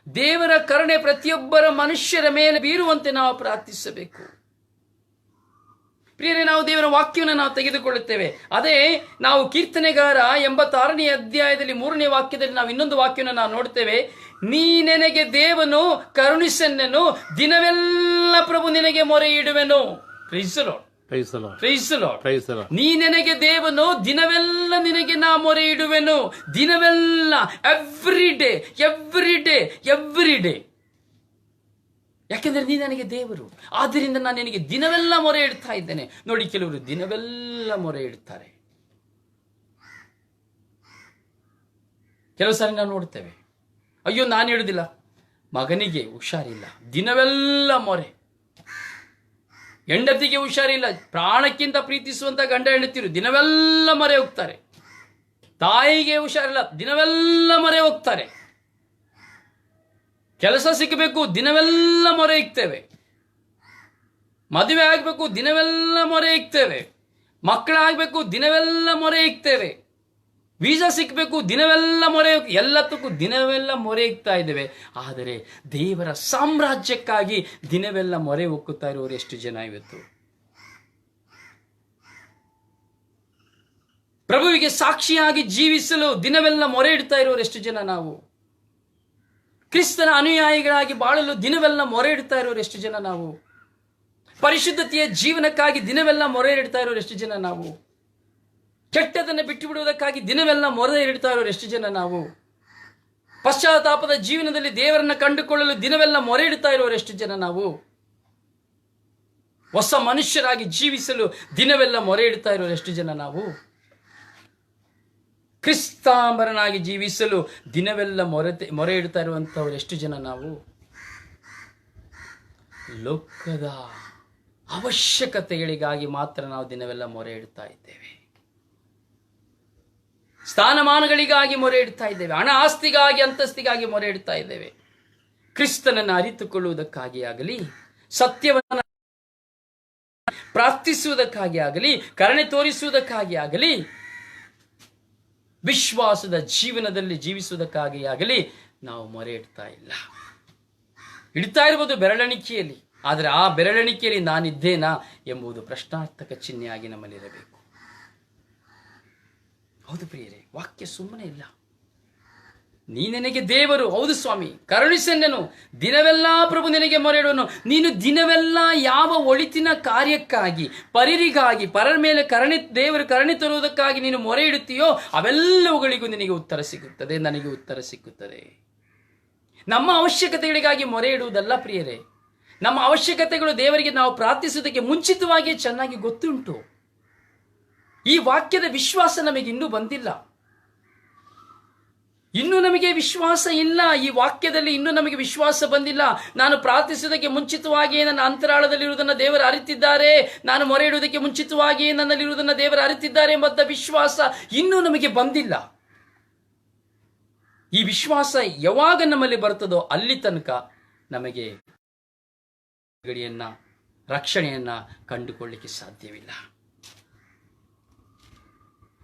ದೇವರ ಕರುಣೆ ಪ್ರತಿಯೊಬ್ಬರ ಮನುಷ್ಯರ ಮೇಲೆ ಬೀರುವಂತೆ ನಾವು ಪ್ರಾರ್ಥಿಸಬೇಕು. ಪ್ರಿಯರೇ, ನಾವು ದೇವರ ವಾಕ್ಯವನ್ನು ನಾವು ತೆಗೆದುಕೊಳ್ಳುತ್ತೇವೆ. ಅದೇ ನಾವು ಕೀರ್ತನೆಗಾರ 86ನೇ ಅಧ್ಯಾಯದಲ್ಲಿ 3ನೇ ವಾಕ್ಯದಲ್ಲಿ ನಾವು ಇನ್ನೊಂದು ವಾಕ್ಯವನ್ನು ನಾವು ನೋಡ್ತೇವೆ. ನೀ ನನಗೆ ದೇವನು, ಕರುಣಿಸೆನ್ನನು, ದಿನವೆಲ್ಲ ಪ್ರಭು ನಿನಗೆ ಮೊರೆ ಇಡುವೆನು. Price the lord. ನೀ ನನಗೆ ದೇವನು, ದಿನವೆಲ್ಲ ನಿನಗೆ ನಾ ಮೊರೆ ಇಡುವೆನು. ದಿನವೆಲ್ಲ, ಎವ್ರಿ ಡೇ. ಯಾಕೆಂದ್ರೆ ನೀ ನನಗೆ ದೇವರು, ಆದ್ದರಿಂದ ನಾನು ನಿನಗೆ ದಿನವೆಲ್ಲ ಮೊರೆ ಇಡ್ತಾ ಇದ್ದೇನೆ. ನೋಡಿ, ಕೆಲವರು ದಿನವೆಲ್ಲ ಮೊರೆ ಇಡ್ತಾರೆ. ಕೆಲವು ಸಾರಿ ನಾವು ನೋಡ್ತೇವೆ, ಅಯ್ಯೋ ನಾನು ಇಡುದಿಲ್ಲ, ಮಗನಿಗೆ ಹುಷಾರಿಲ್ಲ, ದಿನವೆಲ್ಲ ಮೊರೆ. ಹೆಂಡತಿಗೆ ಹುಷಾರಿಲ್ಲ, ಪ್ರಾಣಕ್ಕಿಂತ ಪ್ರೀತಿಸುವಂತ ಗಂಡ ಹೆಂಡತಿರು ದಿನವೆಲ್ಲ ಮೊರೆ ಹೋಗ್ತಾರೆ. ತಾಯಿಗೆ ಹುಷಾರಿಲ್ಲ, ದಿನವೆಲ್ಲ ಮೊರೆ ಹೋಗ್ತಾರೆ. ಕೆಲಸ ಸಿಕ್ಕಬೇಕು, ದಿನವೆಲ್ಲ ಮೊರೆ ಇಕ್ತೇವೆ. ಮದುವೆ ಆಗ್ಬೇಕು, ದಿನವೆಲ್ಲ ಮೊರೆ ಇಕ್ತೇವೆ. ಮಕ್ಕಳಾಗಬೇಕು, ದಿನವೆಲ್ಲ ಮೊರೆ ಇಕ್ತೇವೆ. ವೀಸಾ ಸಿಕ್ಕಬೇಕು, ದಿನವೆಲ್ಲ ಮೊರೆ, ಎಲ್ಲದಕ್ಕೂ ದಿನವೆಲ್ಲ ಮೊರೆ ಇಕ್ತಾ ಇದ್ದೇವೆ. ಆದರೆ ದೇವರ ಸಾಮ್ರಾಜ್ಯಕ್ಕಾಗಿ ದಿನವೆಲ್ಲ ಮೊರೆ ಹೋಗ್ತಾ ಇರುವವರು ಎಷ್ಟು ಜನ ಇವತ್ತು? ಪ್ರಭುವಿಗೆ ಸಾಕ್ಷಿಯಾಗಿ ಜೀವಿಸಲು ದಿನವೆಲ್ಲ ಮೊರೆ ಇಡ್ತಾ ಇರುವವರು ಎಷ್ಟು ಜನ ನಾವು? ಕ್ರಿಸ್ತನ ಅನುಯಾಯಿಗಳಾಗಿ ಬಾಳಲು ದಿನವೆಲ್ಲ ಮೊರೆ ಇಡ್ತಾ ಇರೋರು ಎಷ್ಟು ಜನ ನಾವು? ಪರಿಶುದ್ಧತೆಯ ಜೀವನಕ್ಕಾಗಿ ದಿನವೆಲ್ಲ ಮೊರೆ ಇಡ್ತಾ ಇರೋರು ಎಷ್ಟು ಜನ ನಾವು? ಕೆಟ್ಟದನ್ನು ಬಿಟ್ಟು ಬಿಡುವುದಕ್ಕಾಗಿ ದಿನವೆಲ್ಲ ಮೊರೆ ಇಡ್ತಾ ಇರೋರು ಎಷ್ಟು ಜನ ನಾವು? ಪಶ್ಚಾತ್ತಾಪದ ಜೀವನದಲ್ಲಿ ದೇವರನ್ನ ಕಂಡುಕೊಳ್ಳಲು ದಿನವೆಲ್ಲ ಮೊರೆ ಇಡ್ತಾ ಇರೋರು ಎಷ್ಟು ಜನ ನಾವು? ಹೊಸ ಮನುಷ್ಯರಾಗಿ ಜೀವಿಸಲು ದಿನವೆಲ್ಲ ಮೊರೆ ಇಡ್ತಾ ಇರೋರು ಎಷ್ಟು ಜನ ನಾವು? ಕ್ರಿಸ್ತಾಂಬರನಾಗಿ ಜೀವಿಸಲು ದಿನವೆಲ್ಲ ಮೊರೆ ಇಡ್ತಾ ಇರುವಂತವ್ರು ಎಷ್ಟು ಜನ ನಾವು? ಲೋಕದ ಅವಶ್ಯಕತೆಗಳಿಗಾಗಿ ಮಾತ್ರ ನಾವು ದಿನವೆಲ್ಲ ಮೊರೆ ಇಡ್ತಾ ಇದ್ದೇವೆ. ಸ್ಥಾನಮಾನಗಳಿಗಾಗಿ ಮೊರೆ ಇಡ್ತಾ ಇದ್ದೇವೆ. ಹಣ ಆಸ್ತಿಗಾಗಿ, ಅಂತಸ್ತಿಗಾಗಿ ಮೊರೆ ಇಡ್ತಾ ಇದ್ದೇವೆ. ಕ್ರಿಸ್ತನನ್ನು ಅರಿತುಕೊಳ್ಳುವುದಕ್ಕಾಗಿ ಆಗಲಿ, ಸತ್ಯವನ್ನು ಪ್ರಾರ್ಥಿಸುವುದಕ್ಕಾಗಿ ಆಗಲಿ, ಕರುಣೆ ತೋರಿಸುವುದಕ್ಕಾಗಿ ಆಗಲಿ, ವಿಶ್ವಾಸದ ಜೀವನದಲ್ಲಿ ಜೀವಿಸುವುದಕ್ಕಾಗಿ ಆಗಲಿ ನಾವು ಮೊರೆ ಇಡ್ತಾ ಇಲ್ಲ. ಇಡ್ತಾ ಇರುವುದು ಬೆರಳೆಣಿಕೆಯಲ್ಲಿ, ಆದರೆ ಆ ಬೆರಳೆಣಿಕೆಯಲ್ಲಿ ನಾನಿದ್ದೇನಾ ಎಂಬುದು ಪ್ರಶ್ನಾರ್ಥಕ ಚಿಹ್ನೆಯಾಗಿ ನಮ್ಮಲ್ಲಿರಬೇಕು. ಹೌದು ಪ್ರಿಯರೇ, ವಾಕ್ಯ ಸುಮ್ಮನೆ ಇಲ್ಲ. ನೀ ನನಗೆ ದೇವರು, ಹೌದು ಸ್ವಾಮಿ, ಕರುಣಿಸೆನ್ನನು, ದಿನವೆಲ್ಲ ಪ್ರಭು ನಿನಗೆ ಮೊರೆ ಇಡುವನು. ನೀನು ದಿನವೆಲ್ಲ ಯಾವ ಒಳಿತಿನ ಕಾರ್ಯಕ್ಕಾಗಿ, ಪರಿರಿಗಾಗಿ, ಪರರ ಮೇಲೆ ದೇವರು ಕರುಣೆ ತರುವುದಕ್ಕಾಗಿ ನೀನು ಮೊರೆ ಇಡುತ್ತೀಯೋ ಅವೆಲ್ಲವುಗಳಿಗೂ ನಿನಗೆ ಉತ್ತರ ಸಿಗುತ್ತದೆ, ನನಗೆ ಉತ್ತರ ಸಿಕ್ಕುತ್ತದೆ. ನಮ್ಮ ಅವಶ್ಯಕತೆಗಳಿಗಾಗಿ ಮೊರೆ ಇಡುವುದಲ್ಲ ಪ್ರಿಯರೇ. ನಮ್ಮ ಅವಶ್ಯಕತೆಗಳು ದೇವರಿಗೆ ನಾವು ಪ್ರಾರ್ಥಿಸುವುದಕ್ಕೆ ಮುಂಚಿತವಾಗಿಯೇ ಚೆನ್ನಾಗಿ ಗೊತ್ತುಂಟು. ಈ ವಾಕ್ಯದ ವಿಶ್ವಾಸ ನಮಗೆ ಇನ್ನೂ ಬಂದಿಲ್ಲ. ಇನ್ನೂ ನಮಗೆ ವಿಶ್ವಾಸ ಇಲ್ಲ. ಈ ವಾಕ್ಯದಲ್ಲಿ ಇನ್ನೂ ನಮಗೆ ವಿಶ್ವಾಸ ಬಂದಿಲ್ಲ. ನಾನು ಪ್ರಾರ್ಥಿಸುವುದಕ್ಕೆ ಮುಂಚಿತವಾಗಿಯೇ ನನ್ನ ಅಂತರಾಳದಲ್ಲಿರುವುದನ್ನು ದೇವರು ಅರಿತಿದ್ದಾರೆ, ನಾನು ಮೊರೆ ಇಡುವುದಕ್ಕೆ ಮುಂಚಿತವಾಗಿಯೇ ನನ್ನಲ್ಲಿರುವುದನ್ನು ದೇವರು ಅರಿತಿದ್ದಾರೆ ಎಂಬಂತ ವಿಶ್ವಾಸ ಇನ್ನೂ ನಮಗೆ ಬಂದಿಲ್ಲ. ಈ ವಿಶ್ವಾಸ ಯಾವಾಗ ನಮ್ಮಲ್ಲಿ ಬರುತ್ತದೋ ಅಲ್ಲಿ ತನಕ ನಮಗೆ ರಕ್ಷಣೆಯನ್ನ ಕಂಡುಕೊಳ್ಳಿಕ್ಕೆ ಸಾಧ್ಯವಿಲ್ಲ.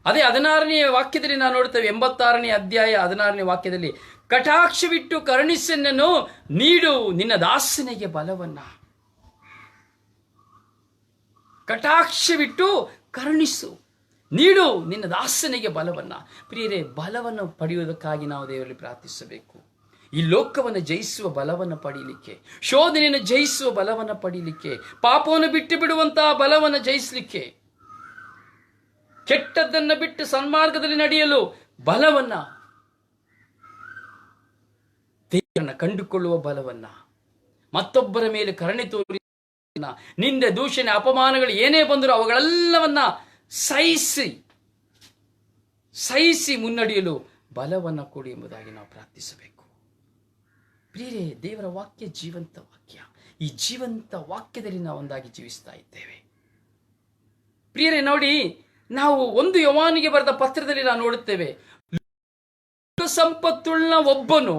ಅದೇ 16ನೇ ವಾಕ್ಯದಲ್ಲಿ ನಾವು ನೋಡ್ತೇವೆ, 86ನೇ ಅಧ್ಯಾಯ 16ನೇ ವಾಕ್ಯದಲ್ಲಿ, ಕಟಾಕ್ಷವಿಟ್ಟು ಕರುಣಿಸೆನ್ನನು, ನೀಡು ನಿನ್ನ ದಾಸನಿಗೆ ಬಲವನ್ನ. ಕಟಾಕ್ಷವಿಟ್ಟು ಕರುಣಿಸು, ನೀಡು ನಿನ್ನ ದಾಸನಿಗೆ ಬಲವನ್ನ. ಪ್ರಿಯರೇ, ಬಲವನ್ನು ಪಡೆಯುವುದಕ್ಕಾಗಿ ನಾವು ದೇವರಲ್ಲಿ ಪ್ರಾರ್ಥಿಸಬೇಕು. ಈ ಲೋಕವನ್ನು ಜಯಿಸುವ ಬಲವನ್ನು ಪಡೀಲಿಕ್ಕೆ, ಶೋಧನೆಯನ್ನು ಜಯಿಸುವ ಬಲವನ್ನು ಪಡೀಲಿಕ್ಕೆ, ಪಾಪವನ್ನು ಬಿಟ್ಟು ಬಿಡುವಂತಹ ಬಲವನ್ನು ಜಯಿಸಲಿಕ್ಕೆ, ಕೆಟ್ಟದ್ದನ್ನು ಬಿಟ್ಟು ಸನ್ಮಾರ್ಗದಲ್ಲಿ ನಡೆಯಲು ಬಲವನ್ನ, ದೇವರನ್ನ ಕಂಡುಕೊಳ್ಳುವ ಬಲವನ್ನ, ಮತ್ತೊಬ್ಬರ ಮೇಲೆ ಕರುಣೆ ತೋರಿ, ನಿಂದೆ, ದೂಷಣೆ, ಅಪಮಾನಗಳು ಏನೇ ಬಂದರೂ ಅವುಗಳೆಲ್ಲವನ್ನ ಸಹಿಸಿ ಮುನ್ನಡೆಯಲು ಬಲವನ್ನು ಕೊಡಿ ಎಂಬುದಾಗಿ ನಾವು ಪ್ರಾರ್ಥಿಸಬೇಕು. ಪ್ರಿಯರೇ, ದೇವರ ವಾಕ್ಯ ಜೀವಂತ ವಾಕ್ಯ. ಈ ಜೀವಂತ ವಾಕ್ಯದಲ್ಲಿ ನಾವು ಒಂದಾಗಿ ಜೀವಿಸ್ತಾ ಇದ್ದೇವೆ. ಪ್ರಿಯರೇ, ನೋಡಿ, ನಾವು 1 ಯೋಹಾನನಿಗೆ ಬರೆದ ಪತ್ರದಲ್ಲಿ ನಾವು ನೋಡುತ್ತೇವೆ, ಸಂಪತ್ತುಳ್ಳ ಒಬ್ಬನು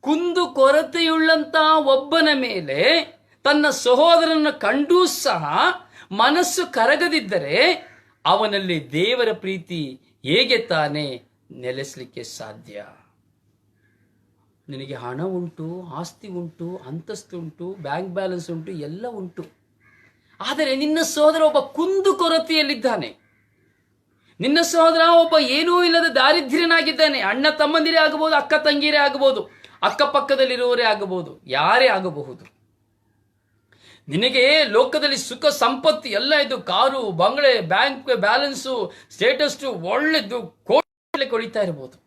ಕುಂದು ಕೊರತೆಯುಳ್ಳಂತಹ ಒಬ್ಬನ ಮೇಲೆ ತನ್ನ ಸಹೋದರನ ಕಂಡೂ ಸಹ ಮನಸ್ಸು ಕರಗದಿದ್ದರೆ ಅವನಲ್ಲಿ ದೇವರ ಪ್ರೀತಿ ಹೇಗೆ ತಾನೇ ನೆಲೆಸಲಿಕ್ಕೆ ಸಾಧ್ಯ? ನಿನಗೆ ಹಣ ಉಂಟು, ಆಸ್ತಿ ಉಂಟು, ಅಂತಸ್ತು ಉಂಟು, ಬ್ಯಾಂಕ್ ಬ್ಯಾಲೆನ್ಸ್ ಉಂಟು, ಎಲ್ಲ ಉಂಟು. ಆದರೆ ನಿನ್ನ ಸಹೋದರ ಒಬ್ಬ ಕುಂದು ಕೊರತೆಯಲ್ಲಿದ್ದಾನೆ. ನಿನ್ನ ಸಹೋದರ ಒಬ್ಬ ಏನೂ ಇಲ್ಲದ ದಾರಿದ್ರ್ಯನಾಗಿದ್ದಾನೆ. ಅಣ್ಣ ತಮ್ಮಂದಿರೇ ಆಗಬಹುದು, ಅಕ್ಕ ತಂಗಿರೇ ಆಗಬಹುದು, ಅಕ್ಕಪಕ್ಕದಲ್ಲಿರುವವರೇ ಆಗಬಹುದು, ಯಾರೇ ಆಗಬಹುದು. ನಿನಗೆ ಲೋಕದಲ್ಲಿ ಸುಖ ಸಂಪತ್ತು ಎಲ್ಲ ಇದು, ಕಾರು, ಬಂಗಲೆ, ಬ್ಯಾಂಕ್ ಬ್ಯಾಲೆನ್ಸು, ಸ್ಟೇಟಸ್ಟು ಒಳ್ಳೆದು, ಕೋಟಿ ಕೊಡಿತಾ ಇರ್ಬೋದು,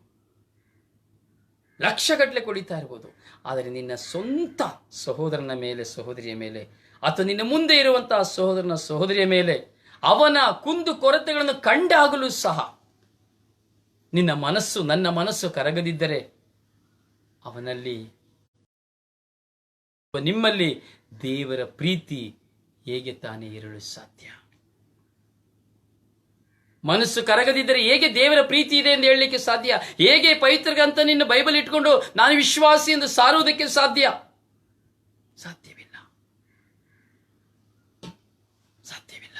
ಲಕ್ಷಗಟ್ಟಲೆ ಕೊಡಿತಾ ಇರ್ಬೋದು. ಆದರೆ ನಿನ್ನ ಸ್ವಂತ ಸಹೋದರನ ಮೇಲೆ, ಸಹೋದರಿಯ ಮೇಲೆ, ಅಥವಾ ನಿನ್ನ ಮುಂದೆ ಇರುವಂತಹ ಸಹೋದರನ ಸಹೋದರಿಯ ಮೇಲೆ ಅವನ ಕುಂದು ಕೊರತೆಗಳನ್ನು ಕಂಡಾಗಲೂ ಸಹ ನಿನ್ನ ಮನಸ್ಸು, ನನ್ನ ಮನಸ್ಸು ಕರಗದಿದ್ದರೆ ಅವನಲ್ಲಿ, ನಿಮ್ಮಲ್ಲಿ ದೇವರ ಪ್ರೀತಿ ಹೇಗೆ ತಾನೇ ಇರಲು ಸಾಧ್ಯ? ಮನಸ್ಸು ಕರಗದಿದ್ದರೆ ಹೇಗೆ ದೇವರ ಪ್ರೀತಿ ಇದೆ ಎಂದು ಹೇಳಲಿಕ್ಕೆ ಸಾಧ್ಯ? ಹೇಗೆ ಪವಿತ್ರಗಂತ ನಿನ್ನ ಬೈಬಲ್ ಇಟ್ಕೊಂಡು ನಾನು ವಿಶ್ವಾಸಿ ಎಂದು ಸಾರುವುದಕ್ಕೆ ಸಾಧ್ಯ? ಸಾಧ್ಯವಿಲ್ಲ, ಸಾಧ್ಯವಿಲ್ಲ.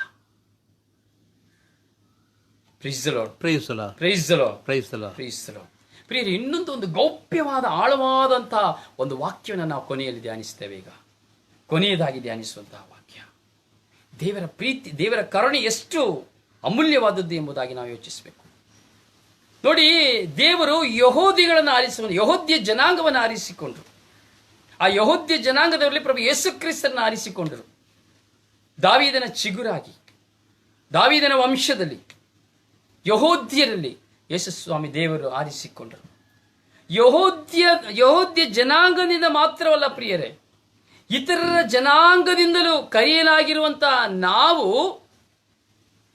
Praise the Lord, praise the Lord, praise the Lord, praise the Lord, praise the Lord. ಪ್ರಿಯರೇ, ಇನ್ನೊಂದು ಗೌಪ್ಯವಾದ ಆಳವಾದಂತಹ ಒಂದು ವಾಕ್ಯವನ್ನು ನಾವು ಕೊನೆಯಲ್ಲಿ ಧ್ಯಾನಿಸ್ತೇವೆ. ಈಗ ಕೊನೆಯದಾಗಿ ಧ್ಯಾನಿಸುವಂತಹ ವಾಕ್ಯ, ದೇವರ ಪ್ರೀತಿ, ದೇವರ ಕರುಣೆ ಎಷ್ಟು ಅಮೂಲ್ಯವಾದದ್ದು ಎಂಬುದಾಗಿ ನಾವು ಯೋಚಿಸಬೇಕು. ನೋಡಿ, ದೇವರು ಯಹೂದಿಗಳನ್ನು ಆರಿಸಿಕೊಂಡು, ಯಹೂದ್ಯ ಜನಾಂಗವನ್ನು ಆರಿಸಿಕೊಂಡರು. ಆ ಯಹೂದ್ಯ ಜನಾಂಗದಲ್ಲಿ ಪ್ರಭು ಯೇಸು ಕ್ರಿಸ್ತರನ್ನು ಆರಿಸಿಕೊಂಡರು. ದಾವೀದನ ಚಿಗುರಾಗಿ, ದಾವೀದನ ವಂಶದಲ್ಲಿ, ಯಹೂದ್ಯರಲ್ಲಿ ಯೇಸು ಸ್ವಾಮಿ ದೇವರು ಆರಿಸಿಕೊಂಡರು. ಯಹೂದ್ಯ ಜನಾಂಗದಿಂದ ಮಾತ್ರವಲ್ಲ ಪ್ರಿಯರೇ, ಇತರರ ಜನಾಂಗದಿಂದಲೂ ಕರೆಯಲಾಗಿರುವಂತಹ ನಾವು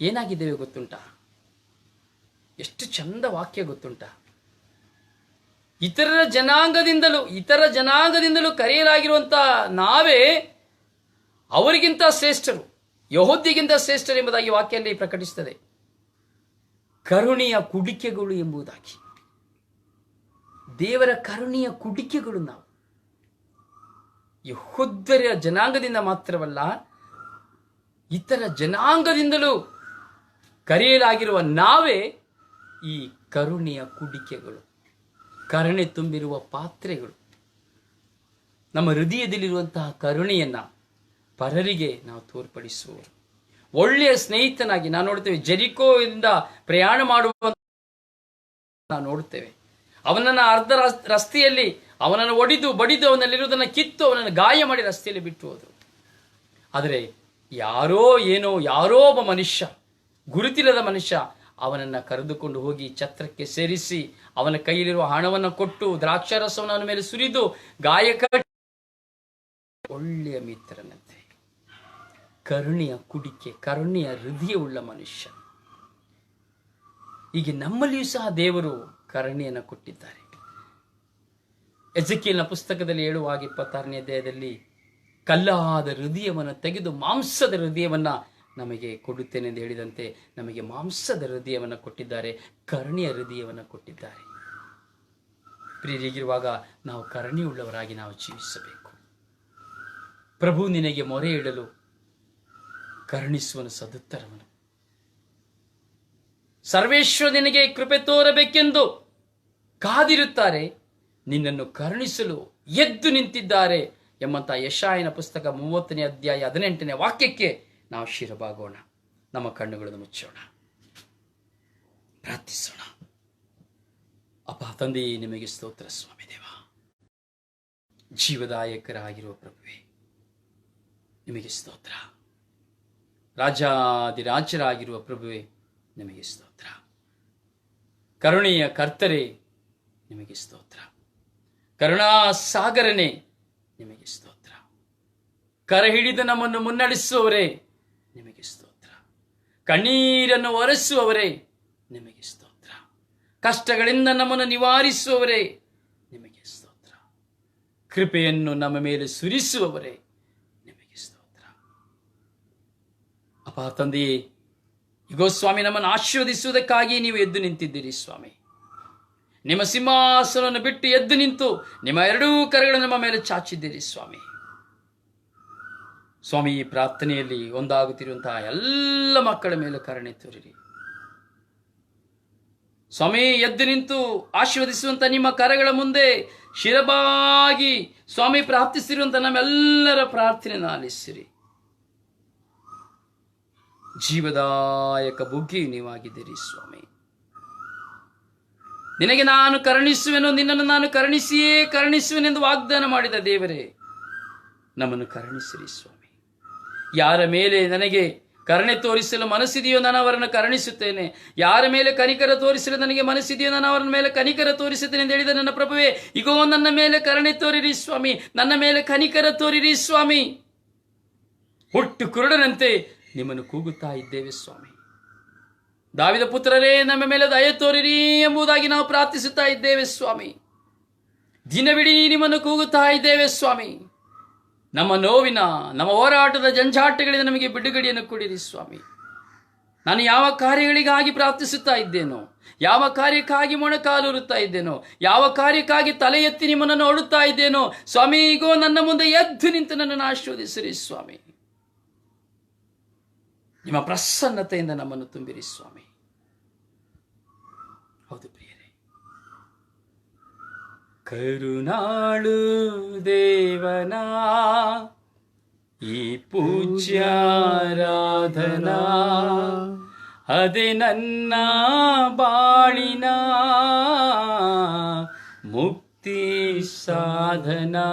ಏನಾಗಿದ್ದೇವೆ ಗೊತ್ತುಂಟಾ? ಎಷ್ಟು ಚಂದ ವಾಕ್ಯ ಗೊತ್ತುಂಟಾ? ಇತರ ಜನಾಂಗದಿಂದಲೂ ಕರೆಯಲಾಗಿರುವಂತಹ ನಾವೇ ಅವರಿಗಿಂತ ಶ್ರೇಷ್ಠರು, ಯಹೂದ್ಯಗಿಂತ ಶ್ರೇಷ್ಠರು ಎಂಬುದಾಗಿ ವಾಕ್ಯದಲ್ಲಿ ಪ್ರಕಟಿಸುತ್ತದೆ. ಕರುಣೆಯ ಕುಡಿಕೆಗಳು ಎಂಬುದಾಗಿ, ದೇವರ ಕರುಣೆಯ ಕುಡಿಕೆಗಳು ನಾವು. ಯಹೂದ್ಯರ ಜನಾಂಗದಿಂದ ಮಾತ್ರವಲ್ಲ, ಇತರ ಜನಾಂಗದಿಂದಲೂ ಕರೆಯಲಾಗಿರುವ ನಾವೇ ಈ ಕರುಣೆಯ ಕುಡಿಕೆಗಳು, ಕರುಣೆ ತುಂಬಿರುವ ಪಾತ್ರೆಗಳು. ನಮ್ಮ ಹೃದಯದಲ್ಲಿರುವಂತಹ ಕರುಣೆಯನ್ನ ಪರರಿಗೆ ನಾವು ತೋರ್ಪಡಿಸುವರು. ಒಳ್ಳೆಯ ಸ್ನೇಹಿತನಾಗಿ ನಾವು ನೋಡ್ತೇವೆ. ಜೆರಿಕೋದಿಂದ ಪ್ರಯಾಣ ಮಾಡುವ ನಾವು ನೋಡುತ್ತೇವೆ. ಅವನನ್ನು ಅರ್ಧ ರಸ್ತೆಯಲ್ಲಿ ಅವನನ್ನು ಒಡಿದು ಬಡಿದು ಅವನಲ್ಲಿರುವುದನ್ನು ಕಿತ್ತು ಅವನನ್ನು ಗಾಯ ಮಾಡಿ ರಸ್ತೆಯಲ್ಲಿ ಬಿಟ್ಟು ಹೋದರು. ಆದರೆ ಯಾರೋ ಒಬ್ಬ ಮನುಷ್ಯ, ಗುರುತಿಲ್ಲದ ಮನುಷ್ಯ, ಅವನನ್ನು ಕರೆದುಕೊಂಡು ಹೋಗಿ ಛತ್ರಕ್ಕೆ ಸೇರಿಸಿ ಅವನ ಕೈಯಲ್ಲಿರುವ ಹಣವನ್ನು ಕೊಟ್ಟು ದ್ರಾಕ್ಷಾರಸವನ್ನು ಅವನ ಮೇಲೆ ಸುರಿದು ಗಾಯ ಕಟ್ಟಿ, ಒಳ್ಳೆಯ ಮಿತ್ರನಂತೆ, ಕರುಣೆಯ ಕುಡಿಕೆ, ಕರುಣೆಯ ಹೃದಯವುಳ್ಳ ಮನುಷ್ಯ. ಹೀಗೆ ನಮ್ಮಲ್ಲಿಯೂ ಸಹ ದೇವರು ಕರುಣೆಯನ್ನು ಕೊಟ್ಟಿದ್ದಾರೆ. ಎಜೆಕೀಯೇಲನ ಪುಸ್ತಕದಲ್ಲಿ ಹೇಳುವಾಗ 26ನೇ ಅಧ್ಯಾಯದಲ್ಲಿ ಕಲ್ಲಾದ ಹೃದಯವನ್ನು ತೆಗೆದು ಮಾಂಸದ ಹೃದಯವನ್ನ ನಮಗೆ ಕೊಡುತ್ತೇನೆ ಎಂದು ಹೇಳಿದಂತೆ ನಮಗೆ ಮಾಂಸದ ಹೃದಯವನ್ನು ಕೊಟ್ಟಿದ್ದಾರೆ, ಕರುಣೆಯ ಹೃದಯವನ್ನು ಕೊಟ್ಟಿದ್ದಾರೆ. ಪ್ರಿಯರಿಗಿರುವಾಗ ನಾವು ಕರುಣೆಯುಳ್ಳವರಾಗಿ ನಾವು ಜೀವಿಸಬೇಕು. ಪ್ರಭು ನಿನಗೆ ಮೊರೆ ಇಡಲು ಕರುಣಿಸುವನು ಸದುತ್ತರವನು. ಸರ್ವೇಶ್ವರ ನಿನಗೆ ಕೃಪೆ ತೋರಬೇಕೆಂದು ಕಾದಿರುತ್ತಾರೆ, ನಿನ್ನನ್ನು ಕರುಣಿಸಲು ಎದ್ದು ನಿಂತಿದ್ದಾರೆ ಎಂಬಂತ ಯೆಶಾಯನ ಪುಸ್ತಕ 30ನೇ ಅಧ್ಯಾಯ 18ನೇ ವಾಕ್ಯಕ್ಕೆ ನಾವು ಶಿರಬಾಗೋಣ. ನಮ್ಮ ಕಣ್ಣುಗಳನ್ನು ಮುಚ್ಚೋಣ, ಪ್ರಾರ್ಥಿಸೋಣ. ಅಪ್ಪ ತಂದೆ, ನಿಮಗೆ ಸ್ತೋತ್ರ ಸ್ವಾಮಿ ದೇವ. ಜೀವದಾಯಕರಾಗಿರುವ ಪ್ರಭುವೇ ನಿಮಗೆ ಸ್ತೋತ್ರ. ರಾಜಾದಿರಾಜರಾಗಿರುವ ಪ್ರಭುವೇ ನಿಮಗೆ ಸ್ತೋತ್ರ. ಕರುಣೆಯ ಕರ್ತರೇ ನಿಮಗೆ ಸ್ತೋತ್ರ. ಕರುಣಾ ಸಾಗರನೇ ನಿಮಗೆ ಸ್ತೋತ್ರ. ಕರ ಹಿಡಿದು ನಮ್ಮನ್ನು ಮುನ್ನಡೆಸುವವರೇ ನಿಮಗೆ ಸ್ತೋತ್ರ. ಕಣ್ಣೀರನ್ನು ಒರೆಸುವವರೇ ನಿಮಗೆ ಸ್ತೋತ್ರ. ಕಷ್ಟಗಳಿಂದ ನಮ್ಮನ್ನು ನಿವಾರಿಸುವವರೇ ನಿಮಗೆ ಸ್ತೋತ್ರ. ಕೃಪೆಯನ್ನು ನಮ್ಮ ಮೇಲೆ ಸುರಿಸುವವರೇ ನಿಮಗೆ ಸ್ತೋತ್ರ. ಅಪ್ಪ ತಂದೆಯೇ, ಇಗೋ ಸ್ವಾಮಿ, ನಮ್ಮನ್ನು ಆಶೀರ್ವದಿಸುವುದಕ್ಕಾಗಿ ನೀವು ಎದ್ದು ನಿಂತಿದ್ದೀರಿ ಸ್ವಾಮಿ. ನಿಮ್ಮ ಸಿಂಹಾಸನವನ್ನು ಬಿಟ್ಟು ಎದ್ದು ನಿಂತು ನಿಮ್ಮ ಎರಡೂ ಕರಗಳನ್ನು ನಮ್ಮ ಮೇಲೆ ಚಾಚಿದ್ದೀರಿ ಸ್ವಾಮಿ. ಸ್ವಾಮಿ, ಈ ಪ್ರಾರ್ಥನೆಯಲ್ಲಿ ಒಂದಾಗುತ್ತಿರುವಂತಹ ಎಲ್ಲ ಮಕ್ಕಳ ಮೇಲೆ ಕರುಣೆ ತೋರಿರಿ ಸ್ವಾಮಿ. ಎದ್ದು ನಿಂತು ಆಶೀರ್ವದಿಸುವಂತ ನಿಮ್ಮ ಕರಗಳ ಮುಂದೆ ಶಿರಬಾಗಿ ಸ್ವಾಮಿ ಪ್ರಾರ್ಥಿಸಿರುವಂತ ನಮ್ಮೆಲ್ಲರ ಪ್ರಾರ್ಥನೆಯನ್ನು ಆಲಿಸಿರಿ. ಜೀವದಾಯಕ ಬುಗ್ಗಿ ನೀವಾಗಿದ್ದೀರಿ ಸ್ವಾಮಿ. ನಿನಗೆ ನಾನು ಕರುಣಿಸುವೆನು, ನಿನ್ನನ್ನು ನಾನು ಕರುಣಿಸುವೆನೆಂದು ವಾಗ್ದಾನ ಮಾಡಿದ ದೇವರೇ, ನಮ್ಮನ್ನು ಕರುಣಿಸಿರಿ ಸ್ವಾಮಿ. ಯಾರ ಮೇಲೆ ನನಗೆ ಕರುಣೆ ತೋರಿಸಲು ಮನಸ್ಸಿದೆಯೋ ನಾನು ಅವರನ್ನು ಕರುಣಿಸುತ್ತೇನೆ. ಯಾರ ಮೇಲೆ ಕನಿಕರ ತೋರಿಸಲು ನನಗೆ ಮನಸ್ಸಿದೆಯೋ ನಾನು ಅವರ ಮೇಲೆ ಕನಿಕರ ತೋರಿಸುತ್ತೇನೆ ಎಂದು ಹೇಳಿದ ನನ್ನ ಪ್ರಭುವೇ, ಇಗೋ ನನ್ನ ಮೇಲೆ ಕರುಣೆ ತೋರಿರಿ ಸ್ವಾಮಿ, ನನ್ನ ಮೇಲೆ ಕನಿಕರ ತೋರಿರಿ ಸ್ವಾಮಿ. ಹುಟ್ಟು ಕುರುಡನಂತೆ ನಿಮ್ಮನ್ನು ಕೂಗುತ್ತಾ ಇದ್ದೇವೆ ಸ್ವಾಮಿ. ದಾವಿದ ಪುತ್ರರೇ, ನಮ್ಮ ಮೇಲೆ ದಯೆ ತೋರಿರಿ ಎಂಬುದಾಗಿ ನಾವು ಪ್ರಾರ್ಥಿಸುತ್ತಾ ಇದ್ದೇವೆ ಸ್ವಾಮಿ. ದಿನವಿಡೀ ನಿಮ್ಮನ್ನು ಕೂಗುತ್ತಾ ಇದ್ದೇವೆ ಸ್ವಾಮಿ. ನಮ್ಮ ನೋವಿನ, ನಮ್ಮ ಹೋರಾಟದ ಜಂಜಾಟಗಳಿಂದ ನಮಗೆ ಬಿಡುಗಡೆಯನ್ನು ಕೊಡಿರಿ ಸ್ವಾಮಿ. ನಾನು ಯಾವ ಕಾರ್ಯಗಳಿಗಾಗಿ ಪ್ರಾರ್ಥಿಸುತ್ತಾ ಇದ್ದೇನೋ, ಯಾವ ಕಾರ್ಯಕ್ಕಾಗಿ ಮೊಣಕಾಲೂರುತ್ತಾ ಇದ್ದೇನೋ, ಯಾವ ಕಾರ್ಯಕ್ಕಾಗಿ ತಲೆ ಎತ್ತಿ ನಿಮ್ಮನ್ನು ನೋಡುತ್ತಾ ಇದ್ದೇನೋ ಸ್ವಾಮಿ, ಈಗೋ ನನ್ನ ಮುಂದೆ ಎದ್ದು ನಿಂತು ನನ್ನನ್ನು ಆಶೀರ್ವದಿಸಿರಿ ಸ್ವಾಮಿ. ನಿಮ್ಮ ಪ್ರಸನ್ನತೆಯಿಂದ ನಮ್ಮನ್ನು ತುಂಬಿರಿ ಸ್ವಾಮಿ. ಹೌದು ಪ್ರಿಯರೇ, ಕರುಣಾಳು ದೇವನಾ ಈ ಪೂಜ್ಯಾರಾಧನಾ, ಅದೇ ನನ್ನ ಬಾಳಿನ ಮುಕ್ತಿ ಸಾಧನಾ,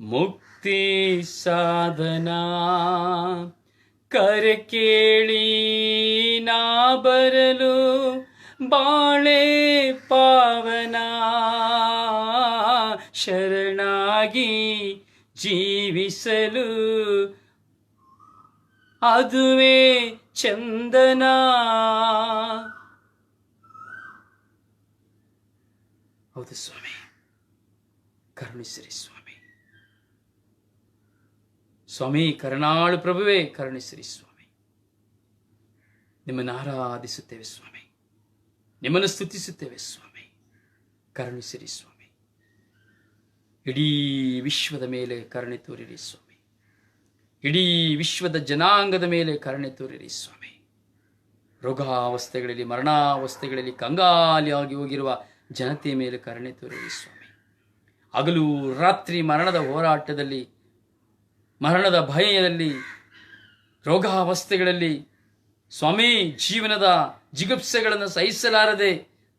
ಮುಕ್ತಿ ಸಾಧನಾ. ಕರೆ ಕೇಳಿ ನಾ ಬರಲು ಬಾಳೆ ಪಾವನ, ಶರಣಾಗಿ ಜೀವಿಸಲು ಅದುವೇ ಚಂದನ. ಹೌದು ಸ್ವಾಮಿ, ಕರುಣಿಸಿರಿ ಸ್ವಾಮಿ. ಸ್ವಾಮಿ, ಕರುಣಾಳು ಪ್ರಭುವೇ, ಕರುಣಿಸಿರಿ ಸ್ವಾಮಿ. ನಿಮ್ಮನ್ನು ಆರಾಧಿಸುತ್ತೇವೆ ಸ್ವಾಮಿ, ನಿಮ್ಮನ್ನು ಸ್ತುತಿಸುತ್ತೇವೆ ಸ್ವಾಮಿ. ಕರುಣಿಸಿರಿ ಸ್ವಾಮಿ. ಇಡೀ ವಿಶ್ವದ ಮೇಲೆ ಕರುಣೆ ತೋರಿರಿ ಸ್ವಾಮಿ. ಇಡೀ ವಿಶ್ವದ ಜನಾಂಗದ ಮೇಲೆ ಕರುಣೆ ತೋರಿರಿ ಸ್ವಾಮಿ. ರೋಗಾವಸ್ಥೆಗಳಲ್ಲಿ, ಮರಣಾವಸ್ಥೆಗಳಲ್ಲಿ ಕಂಗಾಲಿಯಾಗಿ ಹೋಗಿರುವ ಜನತೆಯ ಮೇಲೆ ಕರುಣೆ ತೋರಿರಿ ಸ್ವಾಮಿ. ಹಗಲು ರಾತ್ರಿ ಮರಣದ ಹೋರಾಟದಲ್ಲಿ, ಮರಣದ ಭಯದಲ್ಲಿ, ರೋಗಾವಸ್ಥೆಗಳಲ್ಲಿ ಸ್ವಾಮಿ ಜೀವನದ ಜಿಗುಪ್ಸೆಗಳನ್ನು ಸಹಿಸಲಾರದೆ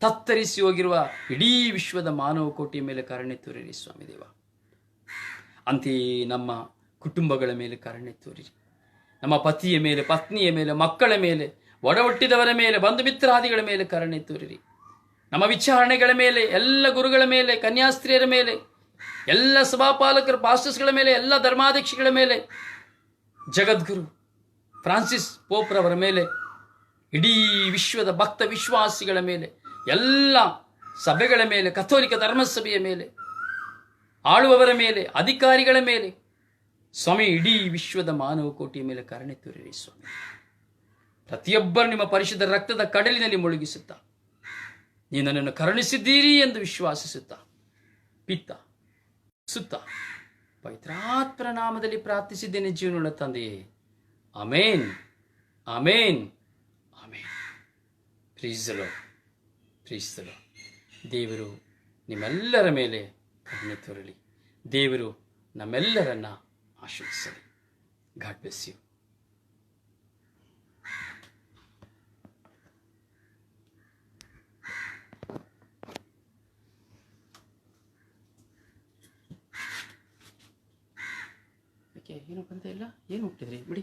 ತತ್ತರಿಸಿ ಹೋಗಿರುವ ಇಡೀ ವಿಶ್ವದ ಮಾನವ ಕೋಟಿಯ ಮೇಲೆ ಕರುಣೆ ತೋರಿರಿ ಸ್ವಾಮಿ ದೇವ. ಅಂತೆಯೇ ನಮ್ಮ ಕುಟುಂಬಗಳ ಮೇಲೆ ಕರುಣೆ ತೋರಿರಿ. ನಮ್ಮ ಪತಿಯ ಮೇಲೆ, ಪತ್ನಿಯ ಮೇಲೆ, ಮಕ್ಕಳ ಮೇಲೆ, ಒಡ ಹುಟ್ಟಿದವರ ಮೇಲೆ, ಬಂಧು ಮಿತ್ರಾದಿಗಳ ಮೇಲೆ ಕರುಣೆ ತೋರಿರಿ. ನಮ್ಮ ವಿಚಾರಣೆಗಳ ಮೇಲೆ, ಎಲ್ಲ ಗುರುಗಳ ಮೇಲೆ, ಕನ್ಯಾಸ್ತ್ರೀಯರ ಮೇಲೆ, ಎಲ್ಲ ಸಭಾಪಾಲಕರು, ಪಾಸ್ಟರ್ಸ್ಗಳ ಮೇಲೆ, ಎಲ್ಲ ಧರ್ಮಾಧ್ಯಕ್ಷಗಳ ಮೇಲೆ, ಜಗದ್ಗುರು ಫ್ರಾನ್ಸಿಸ್ ಪೋಪ್ರವರ ಮೇಲೆ, ಇಡೀ ವಿಶ್ವದ ಭಕ್ತ ವಿಶ್ವಾಸಿಗಳ ಮೇಲೆ, ಎಲ್ಲ ಸಭೆಗಳ ಮೇಲೆ, ಕಥೋಲಿಕ ಧರ್ಮಸಭೆಯ ಮೇಲೆ, ಆಳುವವರ ಮೇಲೆ, ಅಧಿಕಾರಿಗಳ ಮೇಲೆ ಸ್ವಾಮಿ, ಇಡೀ ವಿಶ್ವದ ಮಾನವ ಕೋಟಿಯ ಮೇಲೆ ಕರುಣೆ ತೋರಿರಿ ಸ್ವಾಮಿ. ಪ್ರತಿಯೊಬ್ಬರು ನಿಮ್ಮ ಪರಿಶುದ್ಧ ರಕ್ತದ ಕಡಲಿನಲ್ಲಿ ಮುಳುಗಿಸುತ್ತಾ ನೀವು ನನ್ನನ್ನು ಕರುಣಿಸಿದ್ದೀರಿ ಎಂದು ವಿಶ್ವಾಸಿಸುತ್ತಾ, ಪಿತ್ತ ಸುತ್ತ ಪವಿತ್ರಾತ್ಮರ ನಾಮದಲ್ಲಿ ಪ್ರಾರ್ಥಿಸಿದ್ದೇನೆ ಜೀವನವುಳ್ಳ ತಂದೆಯೇ. ಆಮೇನ್, ಆಮೇನ್, ಆಮೇನ್. Praise the Lord, praise the Lord. ದೇವರು ನಿಮ್ಮೆಲ್ಲರ ಮೇಲೆ ಕರುಣೆ ತೋರಲಿ. ದೇವರು ನಮ್ಮೆಲ್ಲರನ್ನ ಆಶೀರ್ವದಿಸಲಿ. God bless you. ಏನಪ್ಪ ಅಂತ ಇಲ್ಲ, ಏನು ಹುಟ್ಟಿದ್ರಿ ಬಿಡಿ.